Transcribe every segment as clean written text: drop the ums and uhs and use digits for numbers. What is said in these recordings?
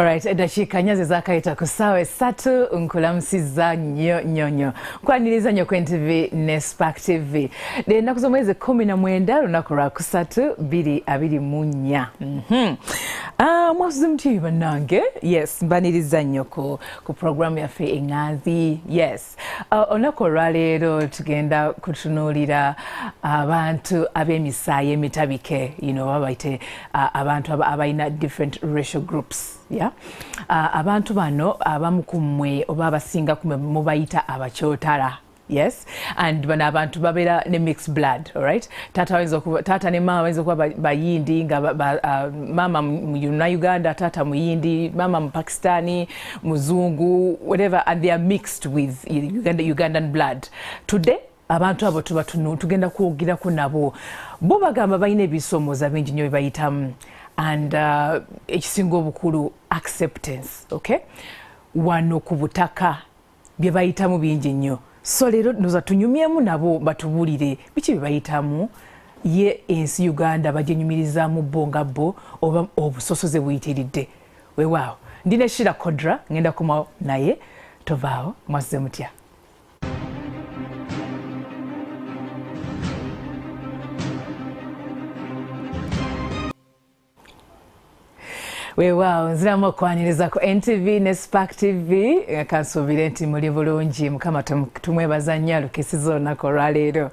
Alright, eddakiika nnya ze zaakayita ku ssaawa essatu nkulamusizza nnyo nkwaniriza nnyo ku NTV ne Spark TV ennaku z'omwezi 19 lunaku lwa kusatu 2024. MwasuzeMutya bannange, yes, mbaniriza nnyo ku programu yaffe Engeri. Yes, olunaku olwaleero tugenda kutunuulira abantu ab'emisaayi emitabike, babayite abantu abalina different racial groups. Yeah. Abantu bano abamu ku mmwe oba abasinga ku mmwe mubayita abachotala. Yes, and bano abantu babeera ne mixed blood, all right? Tata ne mama bayinza okuba bayindi nga mama mu Uganda, tata muyindi, mama mu Pakistani, muzungu, whatever, and they are mixed with Ugandan blood. Today abantu abo tugenda kwogirako nabo. Bo bagamba balina ebisoomooza bingi nnyo bye bayitamu. And ekisinga obukulu acceptance, okay? Wano ku butaka bye bayitamu bingi nnyo. So leero ndoza tunyumyemu nabo batubuulire biki bye bayitamu ye ensi Uganda bagyenyumirizaamu bo nga bo oba obusosoze buyitiridde. Weewaawo, ndine Shira Kodra ngenda kumawo naye tovaawo. MwasuzeMutya. Weewaawo, nziramu okwaniriza ku NTV ne Spark TV. Kansuubire nti muli bulungi, Mukama tumwebaza nnyo alukisiza olunaku olwaleero.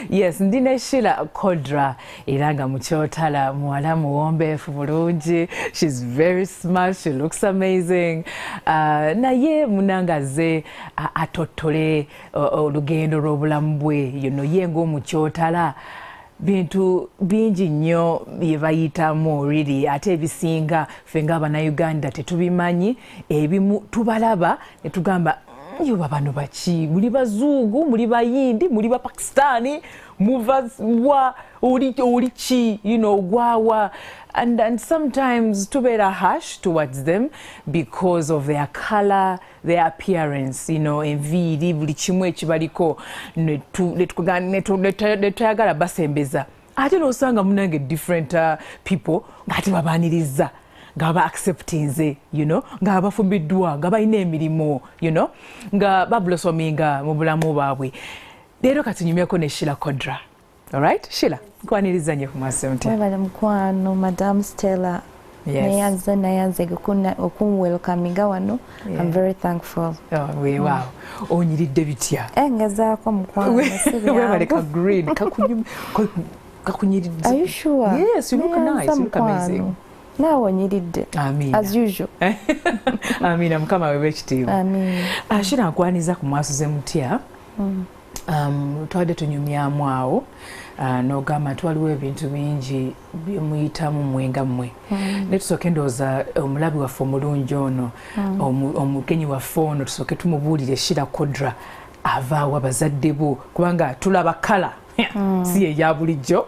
Yes, ndine Shira Kodra era nga mukyotala, muwala muwombeefu bulungi. She's very smart, she looks amazing. Naye munangaze atottole olugendo lw'obulamu bwe, ye ng'omukyotala bintu bingi nnyo bye bayitamu really, ate ebisinga ffe ng'Abannayuganda tetubimanyi. Ebimu tubalaba ne tugamba yoba bano baki, muli bazungu, muli bayindi, muli bapakistani, muva wa oli ki, gwawa. And sometimes tubeera harsh towards them because of their color, their appearance, enviiri, buli kimu ekibaliko netwagala basembeza. Ate n'osanga munange different people ng'ate babaaniriza, nga ba-acceptinze, nga bafumbiddwa, nga balina emirimu, nga bablosominga mu bulamu bwabwe. Leero katunyumyeko ne Shira Kodra. All right, Shira, nkwaniriza nnyo ku MwasuzeMutya. Webale mukwano, Madam Stella. Yes. Nayanze okunwelcominga wano. Yeah. I'm very thankful. Oh, wow. Onyiridde bitya? Ngezaako mukwano. Webale ka green, kakunyiridde. Are you sure? Yes, you look nice, you look amazing. Now onyiridde. Amina. As usual. Amina, Mukama wewe ekitiibwa. Amina. Shira nkwaniza ku MwasuzeMutya. Twadde tunyumyamu awo n'ogamba nti waliwo ebintu bingi bye muyitamu mwenga mmwe. Ne tusooke ndowooza omulabi waffe omulungi ono, omugenyi waffe ono, tusooke tumubuulire Shira Kodra avaawo abazadde bo, kubanga tulaba kala si ye ya bulijjo.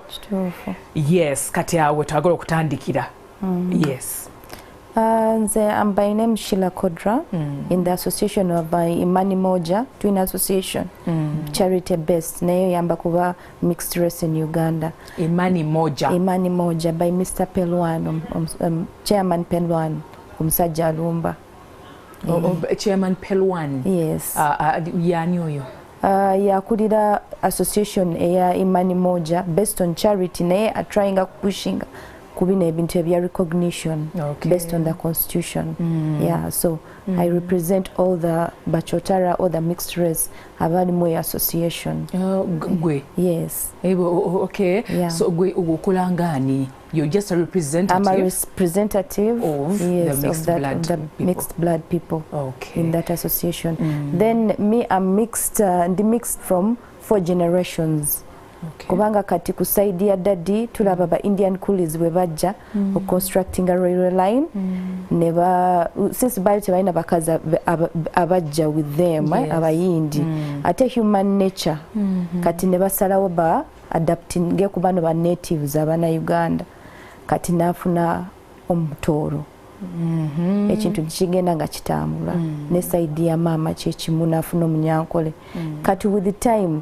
Yes, kati awo twagala okutandikira. Yes. My name is Shira Kodra in the association of Imani Moja, Twin Association, charity based. Nayo yamba kuba mixed race in Uganda. Imani Moja. Imani Moja by Mr. Pelwan, Chairman Pelwan, Musajja Alumba. Chairman Pelwan. Yes. Yani oyo. Yakulira association eya Imani Moja based on charity. Naye are trying pushing kubina ebintu ebya recognition based on the constitution. Yeah, so I represent all the bachotara, all the mixed race abali mu association. Gwe. Yes. Okay. Yeah. So gwe ukulangani, you're just a representative. I'm a representative of the mixed blood people. Okay. In that association. Then me, I'm mixed from 4 generations. Okay. Kubanga kati kusaidi ya daddy tulaba ba Indian coolies we bajja constructing a railway line. Never since bali tebalina bakaza abajja with them. Yes. Abayindi ate human nature kati ne basalawo ba adapting ge kubano ba natives abana Uganda kati nafuna omutoro ekintu kigenda nga kitambula ne side ya mama kyekimu nafuna omunyankole kati with the time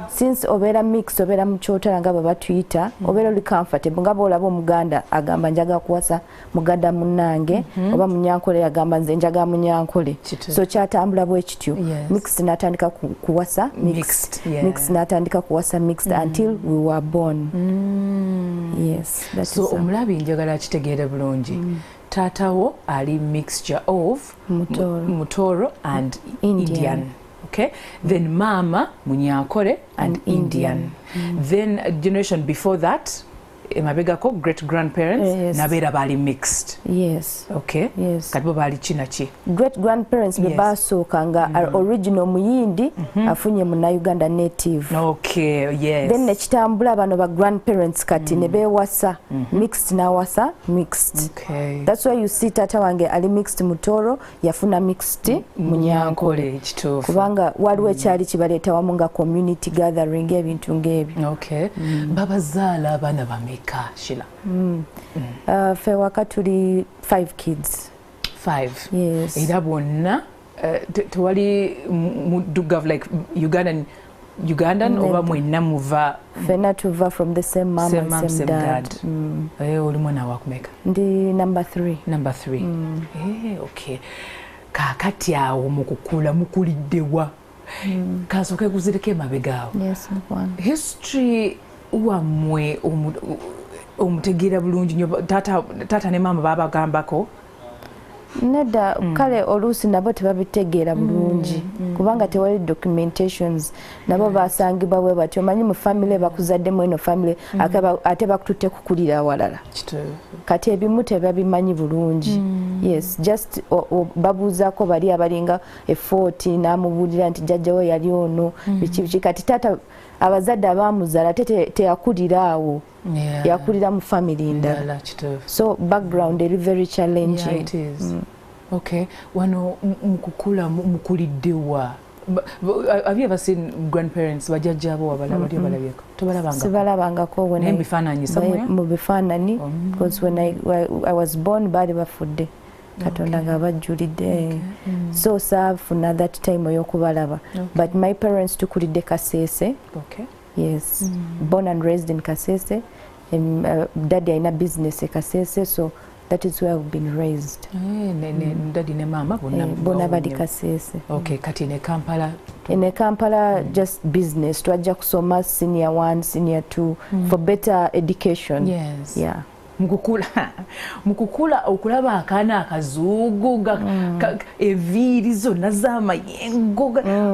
since obeera mixed obeera mukyotala nga batuyita obeera oli comfortable nga boolaba omuganda agamba njaga kuwasa muganda munnange oba munyankole agamba nze njaga munyankole so kyatambula bwe kityo mixed natandika kuwasa mixed natandika kuwasa mixed until we were born. Yes, that so omulabi njagala kitegeere bulungi tatawo ali mixture of Mutoro and Indian. Okay, then mama Munyankole and Indian. Then a generation before that emabegako great grandparents nabeera bali mixed. Yes. Okay. Yes. Kati bo bali kinaki great grandparents be basooka nga original muyindi afunye muna Uganda native. Okay, yes. Then nekitambula bano ba grandparents kati ne bewasa mixed na wasa mixed. Okay. That's why you see tata wange ali mixed Mutoro yafuna mixed Munyankole kituufu kubanga waliwo ekyali kibaleeta wamu nga community gathering ebintu ng'ebyo. Okay. Babazaala abaana bameka Sheila? Fe waka tuli 5 kids. 5. Yes. Era bonna tewali mudugavu like Ugandan oba mwenna muva? Fena tuva from the same mom and same dad. Oli mwana wakumeka? Ndi number 3. Number 3. Okay. Kakati awo mukukula mukuliddewa. Kasooke kuzireko emabegaawo. Yes, history wamwe omutegeera bulungi nnyo taata ne maama babagambako? Nedda kale oluusi nabo tebabitegeera bulungi kubanga tewali documentations nabo basangibwa bwe batyo omanyi mu family bakuzaddemu eno family ate bakututte kukulira awalala kati ebimu tebabimanyi bulungi. Yes, just babuuzaako bali abalinga effort n'amubuulira nti jjajjawo yali ono biki kati taata abazadde abamuzaala teyakulira awo yakulira mu family ndala so background eri very challenging. Yeah, it is. Okay, wano mukukula mukuliddewa. Have you ever seen grandparents bajjajjaabo abalabako? Tobalabangako? Sibalabangako when bifaananyi somewhere? Mu bifaananyi because when I was born baali bafudde Katonda nga bajjulidde so saafuna that time ey'okubalaba but my parents tukulidde Kasese. Okay. Yes, born and raised in Kasese. Daddy alina business e Kasese so that is where I've been raised. Daddy ne mama bona bali Kasese. Okay, kati ne Kampala? In Kampala just business twajja kusoma senior 1 senior 2 for better education. Yes. Yeah. Mukukula okulaba akaana akazuugu eviiri zonna z'amayengo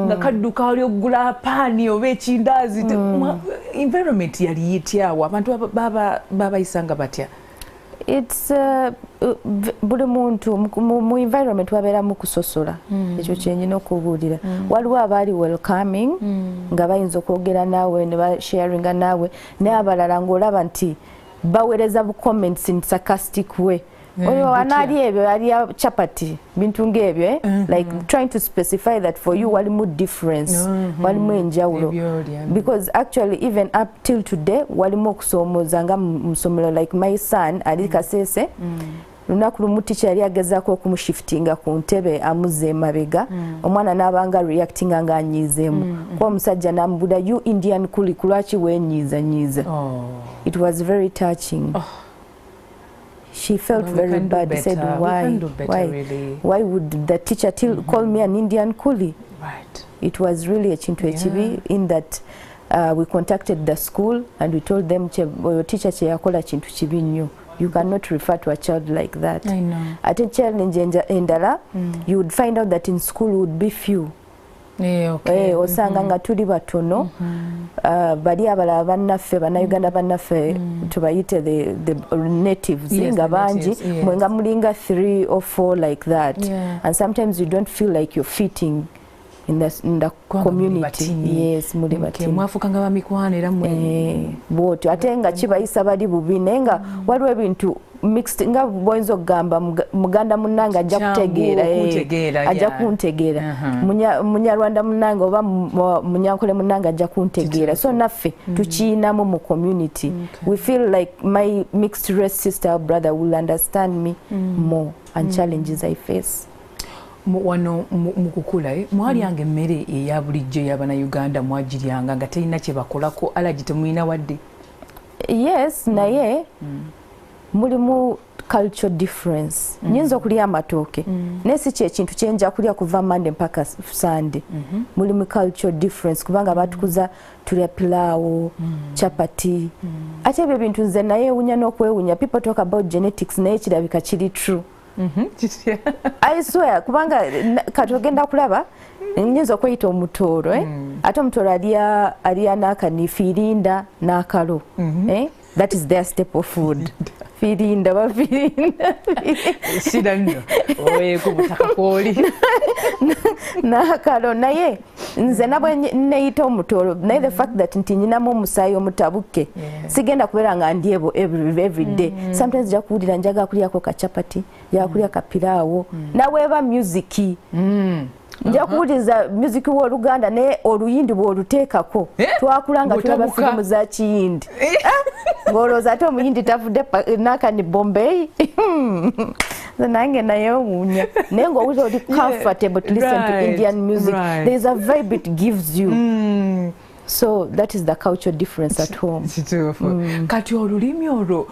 nga kadduka oli okugula paani oba ekindaazi environment yali yityawo abantu babayisanga batya? It's buli muntu mu environment wabeeramu kusosola ekyo kyenyina okubuulira waliwo abaali welcoming nga bayinza okwogera naawe ne basharinga naawe naye abalala ng'olaba nti bawereza bu comments in sarcastic way. Oyo anali ebyo ali chapati bintu ng'ebyo like trying to specify that for you walimu difference walimu enjawulo because actually even up till today walimu okusomooza nga musomero like my son ali Kasese lunaku lumu teacher yali agezaako okumushiftinga ku ntebe amuze emabega omwana n'abanga reactinga nga anyiizeemu kuba omusajja n'amubuuza you Indian kuli kulwaki weenyiizanyiiza. It was very touching. She felt very bad. Said why would the teacher call me an Indian coolie? Right. It was really a chintu ekibi in that we contacted the school and we told them teacher kyeyakola kintu kibi nnyo. You cannot refer to a child like that. I know. At a challenge endala, you would find out that in school would be few. Okay. Osanga nga tuli batono bali abalala bannaffe bannayuganda bannaffe tubayite the natives nga bangi mwenga mulinga 3 or 4 like that and sometimes you don't feel like you're fitting in the community. Yes, muli batini mwafukanga bamikwano era mwe bwotyo ate nga kibayisa bali bubi naye nga waliwo ebintu mixed nga boyinza okugamba muganda munnange ajja kutegeera ajja kuntegeera munyarwanda munnange oba munyankole munnange ajja kuntegeera so naffe tukiinamu mu community we feel like my mixed race sister or brother will understand me more and challenges I face. Wano mukukula mwalyanga emmere eya bulijjo y'Abannayuganda mwagiryanga nga terina kye bakolako alagi temulina wadde? Yes, naye mulimu cultural difference. Nyinza okulya amatooke naye si kyekintu kyenja kulya kuva Monday mpaka Sunday. Mulimu cultural difference kubanga batukuza tulya pilaawo, chapati. Ate ebyo bintu nze naye ewunya n'okwewunya. People talk about genetics naye kirabika kiri true. I swear kubanga kati ogenda kulaba nyinza okweyita omutooro ate omutooro alya n'akanifiirinda n'akalo that is their staple food. Firinda bafirinda sida nno oye kubutaka kwoli n'akalo naye nze nabwe neyita omutooro naye the fact that nti nyinamu omusaayi omutabuke sigenda kubeera nga ndyebo every day. Sometimes nja kuwulira njaga kulyako kachapati njaga kulya kapiraawo naweeba musiki nja kuwuliriza music w'Oluganda naye oluyindi bw'oluteekako twakulanga tulaba firimu za kiyindi ng'olowooza ate omuyindi tavudde nakani Bombay nange naye owunya naye ng'owulira oli comfortable to listen to Indian music there is a vibe it gives you so that is the cultural difference at home. Kati olulimi olwo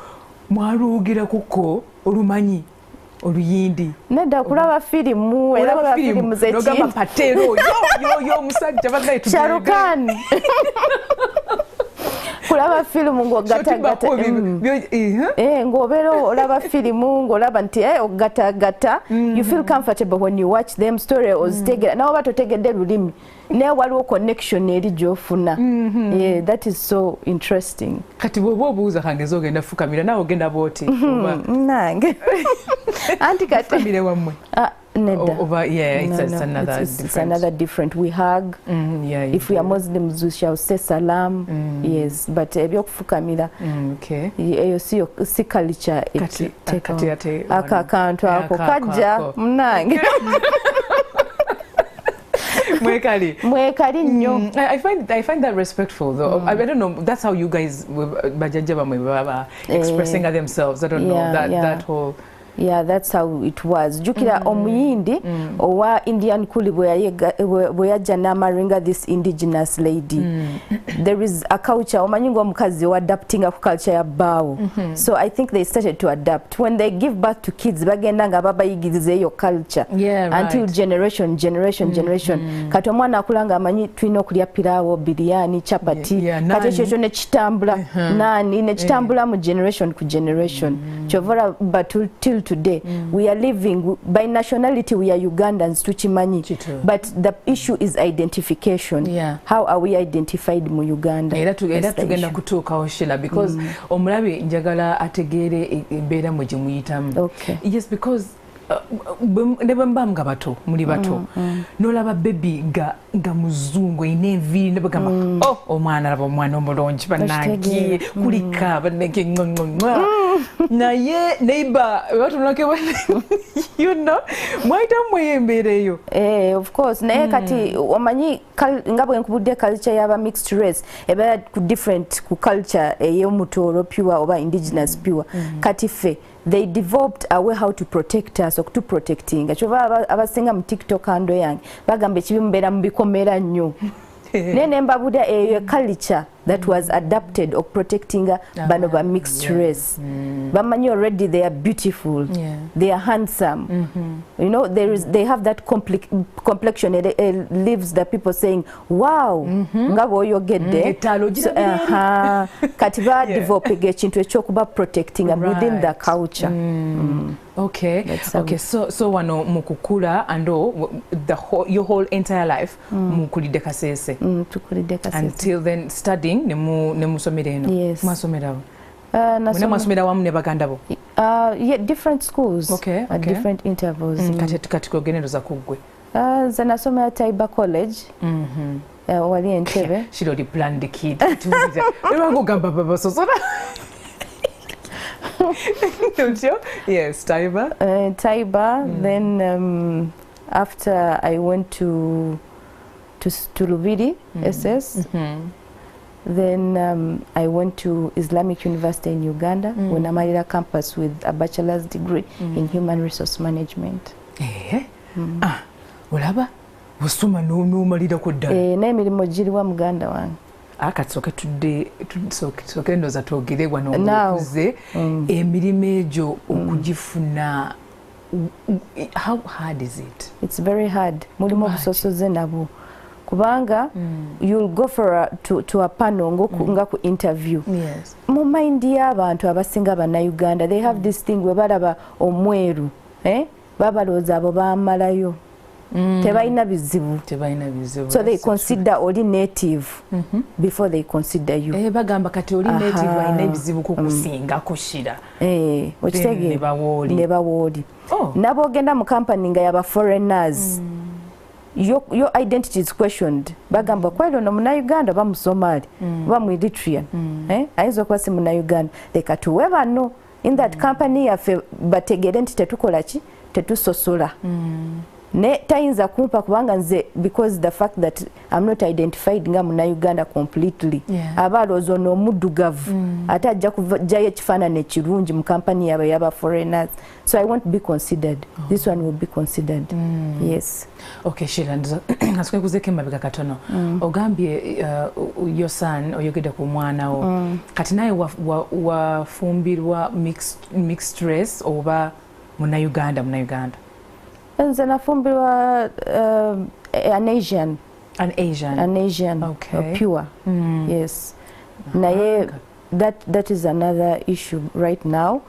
mwaluwugira kuko olumanyi oluyindi nedda kulaba firimu era kulaba firimu nogamba patero yo musajja bagayita Sharukan kulaba firimu ng'ogatagata ng'obeera olaba firimu ng'olaba nti ogatagata you feel comfortable when you watch them story ozitegera nawe oba totegedde lulimi naye waliwo connection eri gy'ofuna that is so interesting. Kati bw'oba obuuza kangeza ogenda fukamira nawe ogenda bw'oti nange anti kati famire wammwe nedda it's another different we hug if we are Muslims we shall say salam yes but ebyokufukamira eyo si culture akantu ako kajja munange mwekali nnyo. I find that respectful though. I don't know, that's how you guys bajajja bamwe expressing themselves. I don't know that whole yeah that's how it was. Jukira omuyindi owa Indian kuli bwe yajja n'amaringa this indigenous lady there is a culture omanyi ng'omukazi adapting ku culture ya bbaawo so I think they started to adapt when they give birth to kids bagenda nga babayigiriza eyo culture until generation kati omwana akula nga amanyi tulina okulya piraawo biryani chapati kati ekyo nekitambula nani nekitambula mu generation ku generation kyovora but till today we are living by nationality we are Ugandans tukimanyi but the issue is identification how are we identified mu Uganda era tugenda kutuukawo Sheila because omulabi njagala ategeere embeera mwe gyemuyitamu yes because ne bamba nga bato muli bato nolaba baby nga muzungu ine enviiri ne bagamba omwana laba omwana omulungi bannange kulika bannange naye neighbor batunulake you know mwayitamu embeera eyo of course naye kati omanyi nga bwe nkubudde culture y'aba mixed race ebeera ku different ku culture ey'omutooro pure oba indigenous pure kati ffe they developed a way how to protect us or to protecting achova abasinga mu TikTok ando yange bagamba ekibi mubeera mu bikomera nnyo nene mbabuda a culture that was adapted of protecting bano ba mixed race bamanyi already they are beautiful they are handsome you know they have that complexion it leaves the people saying wow ngabo oyogedde kati ba develop ekintu ekyokuba protecting within the culture okay so wano mukukula ando your whole entire life mukulide kasese tukulide kasese until then studying ne musomera eno mwasomera mwasomera wamu ne baganda bo different schools at different intervals kati kogeneroza kuggwe nze nasomera Taiba College wali Entebbe she already planned the kid to be there ogamba baba sosora Yes, Taiba. Taiba. Then after I went to Lubiri, SS. Then I went to Islamic University in Uganda when I made a campus with a bachelor's degree in human resource management. Olaba wasoma n'omalira ku ddala. N'emirimu giriwa muganda wange. Akatsoke soke ndoza twogere wano okuze emirimu egyo okugifuna. How hard is it? It's very hard. Mulimu obusosoze nabo. Kubanga you'll go for to a panel nga ku interview. Yes. Mu mind y'abantu abasinga bana Uganda, they have this thing we balaba omweru, babaloza abo bamalayo. Tebalina bizibu. So they consider oli native before they consider you. Bagamba kati oli native alina ebizibu kukusinga kushira. Okitege neba woli. Nabo ogenda mu company nga yaba foreigners. Your identity is questioned. Bagamba kwelo no muna Uganda ba Musomali, ba mu Eritrean. Aizo kwa si muna Uganda. They katuweba no in that company yafe bategere nti tetukola ki tetusosola. Ne tayinza kumpa kubanga nze because the fact that I'm not identified nga muna Uganda completely. Abalozo no mudugavu. Ata ajja kujja ekifaananyi ekirungi mu company yaba foreigners. So I won't be considered. This one will be considered. Yes. Okay, Sheila, ngasukwe kuzeke mabega katono. Ogambye your son oyogede ku mwana wo. Kati naye wafumbirwa mixed race oba muna Uganda. Nze nafumbirwa an Asian. Okay. Pure. Yes. Naye that is another issue right now.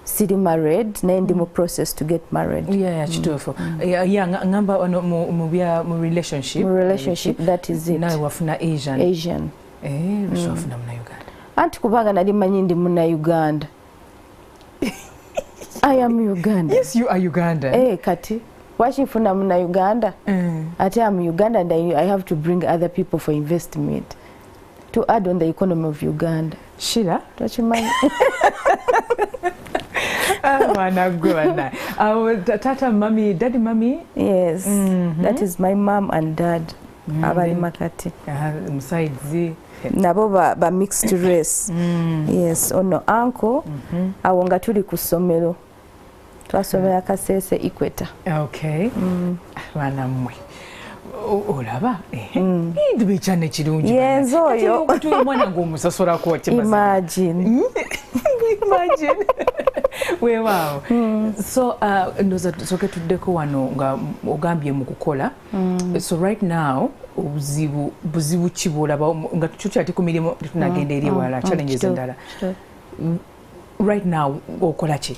Siri married, naye ndi mu process to get married. Kituufu. Ngamba mu relationship. That is it. Nawe wafuna Asian. Wafuna muna Uganda. Anti kubanga nali manyi ndi muna Uganda. I am Uganda. Yes, you are Uganda. Kati. Washifuna muna Uganda. Ati I'm Uganda and I have to bring other people for investment to add on the economy of Uganda. Sheila? Tochimanyi. Tata, mommy, daddy, mommy? Yes, that is my mom and dad. Abali makati. Musaizi. Nabo ba mixed race. Yes, ono uncle awonga tuli ku ssomero. Twasomera Kasese Equator. Okay. Bana mmwe. Olaba ndi bichane kirungi. Yes, oyo. Kutuye mwana ng'omusasola ko kimaze. Imagine. Wow. So ndoza soke tuddeko wano nga ogambye mu kukola. So right now buzibu kibolaba nga tukyati ku mirimu tunagenda eri wala challenges endala. Right now okola ki?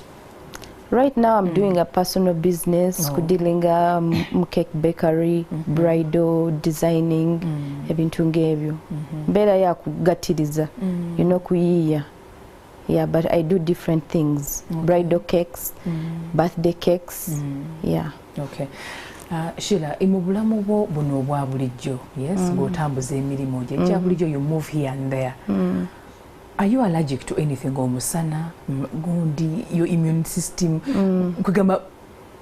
Right now I'm doing a personal business, kudilinga cake bakery, bridal designing, ebintu ngebyo. Mbera ya kugatiriza, kuyiya. Yeah, but I do different things. Bridal cakes, birthday cakes. Yeah. Okay. Sheila, imubulamu bwo buno obwa bulijjo. Yes, ng'otambuza emirimu gye. Ekya bulijjo you move here and there. Are you allergic to anything omusana, gundi, your immune system? Kugamba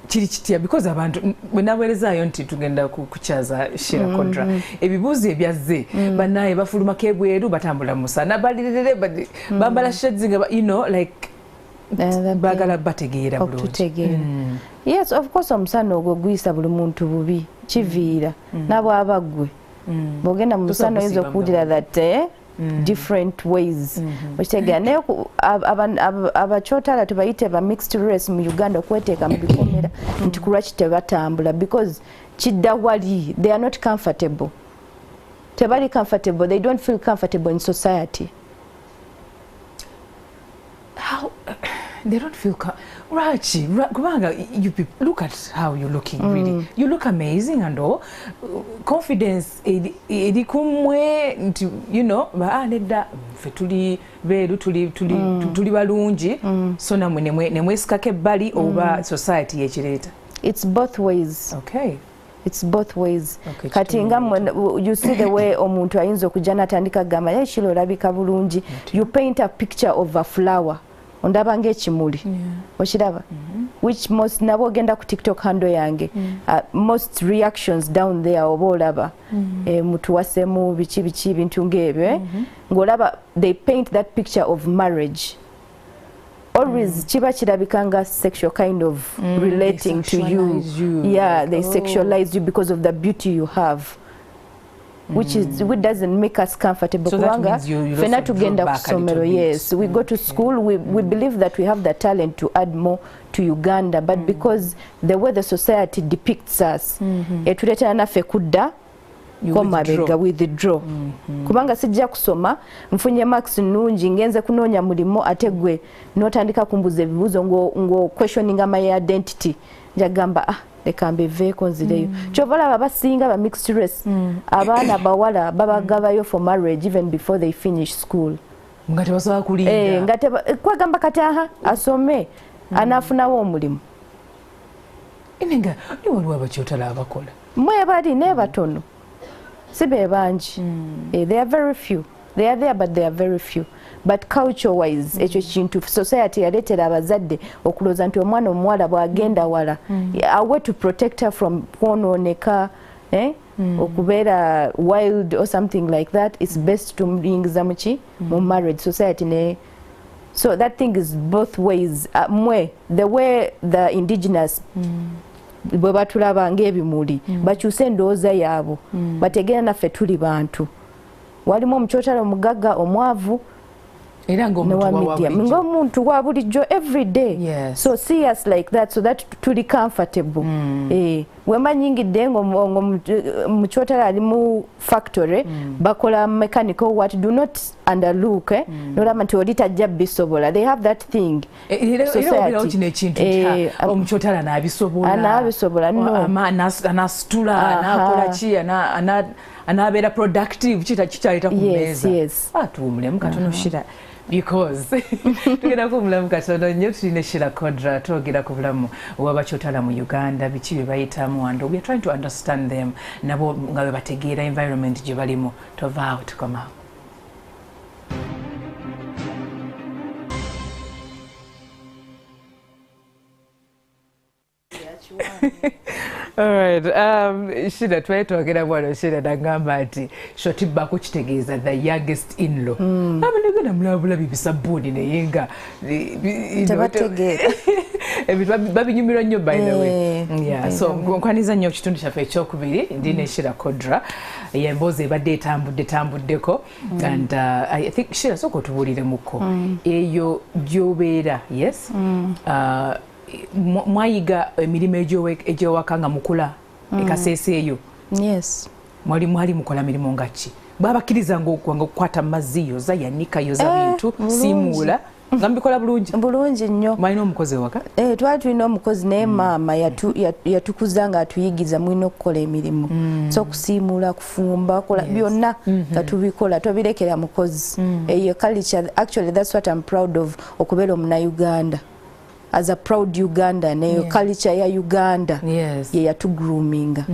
kiri kitya because abantu wenawerezayo nti tugenda kuchaza Sheila kontra. Ebibuzi ebyazze banaye bafuluma kebweru batambula musana balirere bambala shades nga like bagala bategeera bulungi. Yes, of course omusana ogwo gwisa buli muntu bubi kiviira nabo abagwe bogenda musana oyinza okuwulira that different ways. Okitegera abachotala tubayite ba mixed race mu Uganda okweteeka mu bikomera nti kulwaki tebatambula because kidda wali they are not comfortable. Tebali comfortable, they don't feel comfortable in society. How they don't feel Rachi, kubanga you people look at how you're looking really. You look amazing and all. Confidence edi kumwe ba nedda fetuli beru tuli balungi so namwe nemwe skake bali oba society yekireta. It's both ways. Okay. It's both ways. Okay, Katinga you see the way omuntu ayinza okujja natandika gamba Sheila olabika bulungi. You paint a picture of a flower. ondaba ng'ekimuli okiraba which most nabo ogenda ku TikTok handle yange most reactions down there oba olaba mutuwasemu biki ebintu ng'ebyo ng'olaba they paint that picture of marriage always kiba kirabika nga sexual kind of relating to you. Yeah, they sexualize you because of the beauty you have. Which doesn't make us comfortable. So that means you fena tugenda kusomero. Yes, we go to school. We believe that we have the talent to add more to Uganda, but because the way the society depicts us, etuleta nafe kudda komabega withdraw. Kubanga sijja kusoma mfunye max nungi ngenze kunonya mulimo ategwe notandika kumbuza ebibuzo ngo questioning my identity. Njagamba leka mbeveeko nzireyo kyovala basinga ba mixed race abaana bawala babagabayo for marriage even before they finish school ngate basobola kulinda ngate kwagamba kati asome anafunawo omulimu inenga ni waliwo abachotala abakola mwe bali ne batono sibe banji they are very few. They are there, but they are very few. But culture-wise, ekyo kintu society yaletera abazadde okuloza nti omwana omuwala bw'agenda wala a way to protect her from kwonooneka okubeera wild or something like that. It's best to muyingiza muki mu marriage society ne. So that thing is both ways. The way the indigenous bwe batulaba ng'ebimuli bakyuse endowooza yaabo bategeera naffe tuli bantu. Walimu omukyotala omugagga omwavu era ng'omuntu wa bulijjo every day. So see us like that so that tuli comfortable. Wema nyingidde ng'omukyotala ali mu factory bakola mechanical what do not underlook nolaba nti oli tajja bisobola. They have that thing. Omukyotala anaabisobola anasitula anakola ki anabeera productive kikyaleta ku mmeeza atuwumulemu katono shira because tugenda ku bulamu katono nnyo tulina Shira Kodra twogera ku bulamu obw'abakyotala mu Uganda biki bye bayitamu and we are trying to understand them nabo nga bwe bategeera environment gye balimu. Tovaawo tukomawo. All right. Shira twetwogera bwano Shira nagamba nti shotibako kitegeeza the youngest in-law. Abanegenda mulabula bibisabbuuni naye nga tebategeera babinyumirwa nnyo by the way. So nkwaniza nnyo kitundu kyaffe ekyokubiri ndine Shira Kodra yemboozi ebadde etambuddeko and I think Shira sooka otubuuliremuko eyo gy'obeera yes mwayiga emirimu egy'ewaka nga mukula ekaseese eyo. Yes. Mwali mukola mirimu nga ki? Babakkiriza ng'okukwata mazzi yoza yanika yoza bintu simuula nga mbikola bulungi nnyo. Mwalina omukozi ewaka? Twali tulina omukozi naye maama yatukuza nga atuyigiza mulina okukola emirimu so okusiimuula kufumba kola byonna nga tubikola tobirekera mukozi. Eyo culture actually that's what I'm proud of okubeera Omunayuganda. As a proud Ugandan, culture ya Uganda, ye yatugroominga.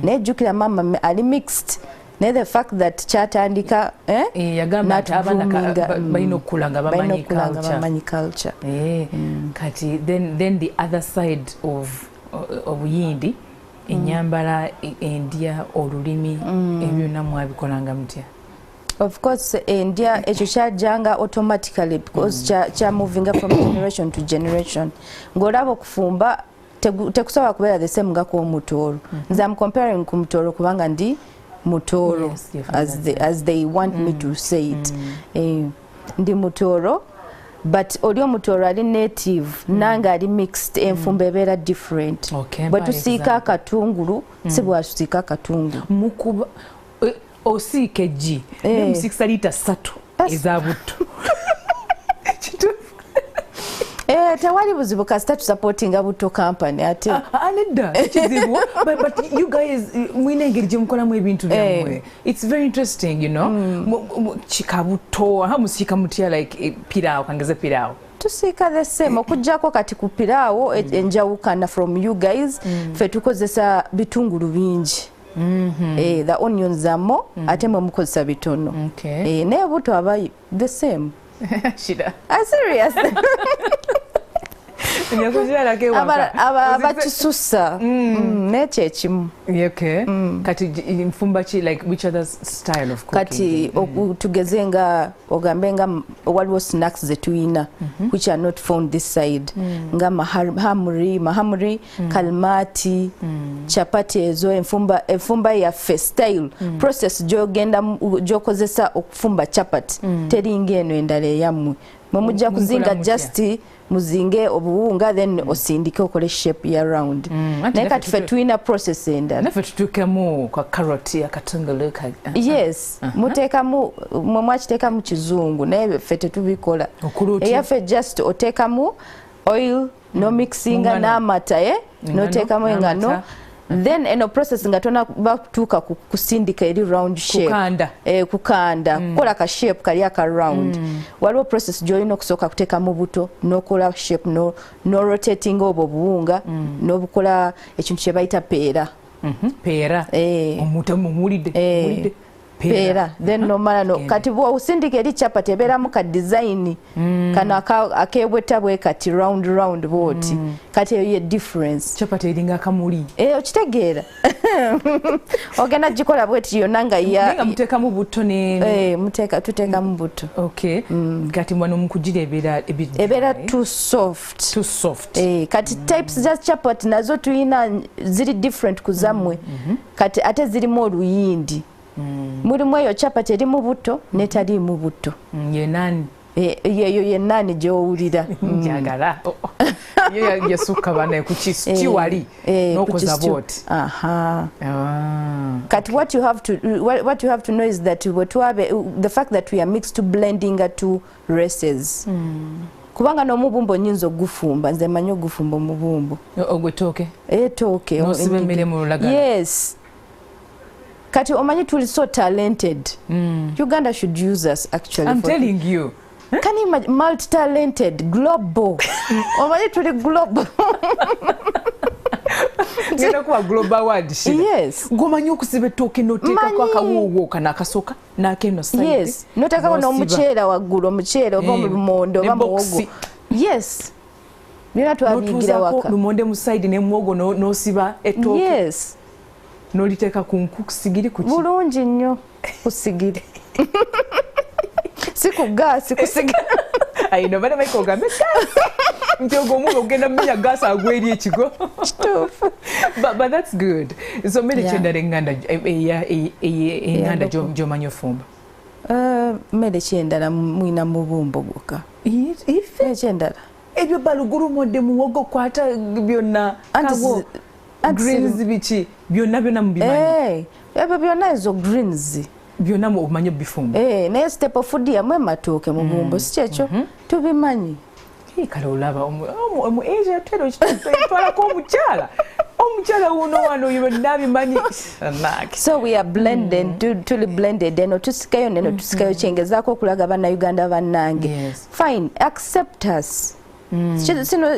Nejjukira mama ali mixed. Ne the fact that chatandika yagamba balina okukula nga bamanyi culture. Kati then the other side of obuyindi ennyambala endya olulimi ebyonna mwabikolanga mutya? Of course, India ekyajanga automatically because cha moving from generation to generation. Ngolabo kufumba tekusobola kubeera the same nga ko mutoro. Nze I'm comparing ku mutoro kubanga ndi mutoro as they want me to say it. Ndi mutoro but oli omutoro ali native nanga ali mixed enfumba ebeera different. But tusiika akatungulu sibwa tusiika akatungulu. Mukuba osiike ji ne 6 lita 3 eza butto. Tewali buzibu kasita tu supporting butto company ate. Nedda kizibu but you guys mwine engeri gye mukolamu ebintu byammwe. It's very interesting, you know. Kikabutto hamusika mutya like pirao kangeze pirao. Tusiika the same okujjako kati ku pirao enjawukana from you guys fe tukozesa bitungulu bingi. The onions are more ate mwe mukozesa bitono. Ne buto abayi the same. Shida. Serious. Abakisusa nekyo ekimu. Okay. Kati nfumba ki, like which other style of cooking? Kati tugeze nga ogambe nga waliwo snacks zetuyina which are not found this side nga mahamri, kalmati, chapati ezo enfumba yaffe style process gyokozesa okufumba chapati teringa eno endala eyammwe mujja kuzinga just muzinge obuwunga then osindike okole shape ya round naye kati ffe tulina process endala naffe tutuukemu kwa carrot akatungulu yes muteekamu mwakiteekamu kizungu naye ffe tetubikola eyaffe just oteekamu oil no mixinga n'amata noteekamu engano then eno process nga tona batuuka kusindika eri round shape kukanda kukola ka shape kali aka round waliwo process gyolina okusooka kuteeka mu buto nokola shape no rotating obwo obuwunga nobukola ekintu kye bayita peera omulidde peera then nomala no kati bw'osindika eri chapati ebeeramu ka design kano akebweta bwe kati round bwoti kati eyo ye difference chapati eringa akamuli okitegeera ogenda gikola bweti yonna nga muteekamu buto tuteekamu buto okay kati wano mukujira ebeera too soft kati types za chapati nazo tuyina ziri different kuzammwe kati ate zirimu oluyindi mulimu eyo chapati eri mu buto netali mu buto yenani yeyo yenani gyowulira njagala yasukka banaye kukiwali nokoza bwoti kati what you have to know is that the fact that we are mixed to blending two races kubanga n'omubumbo nyinza ogufumba nze manyi ogufumba omubumbo ogwetooke tooke nosiba emmere mu lulagala yes kati omanyi tuli so talented Uganda should use us actually I'm telling you can you imagine multi-talented global omanyi tuli global ngenda kuba global word yes gomanyi okusiba ettooke noteekako akawoowo kana akasoka n'akeno side yes noteekako n'omuceera waggulu omuceere oba lumonde oba muwogo yes byonna twabiyigira waka lumonde mu side ne muwogo n'osiba ettooke yes noliteeka ku sigiri kuki bulungi nnyo ku sigiri si ku gaasi ku sigiri ayino bana maiko ogambe nti ogw'omuntu ogenda mumenya gaasi agweri ekigo but that's good so mmere kyendala enganda gy'omanyi ofumba mmere kyendala mwina mubumbo gwokka ife kyendala ebyo balugulumodde muwogo kwata byonna kawo greens biki byonna mubimanyi ebyo byonna ezo greens byonna omanyi obifumba naye staple food yamwe ematooke mubumbo si kyekyo tubimanyi kale olaba omu asia twalako omukyala wuno wano byonna abimanyi so we are blended tuli blended eno tusikayo neno tusikayo kyengezaako okulaga bannayuganda bannange fine accept us sino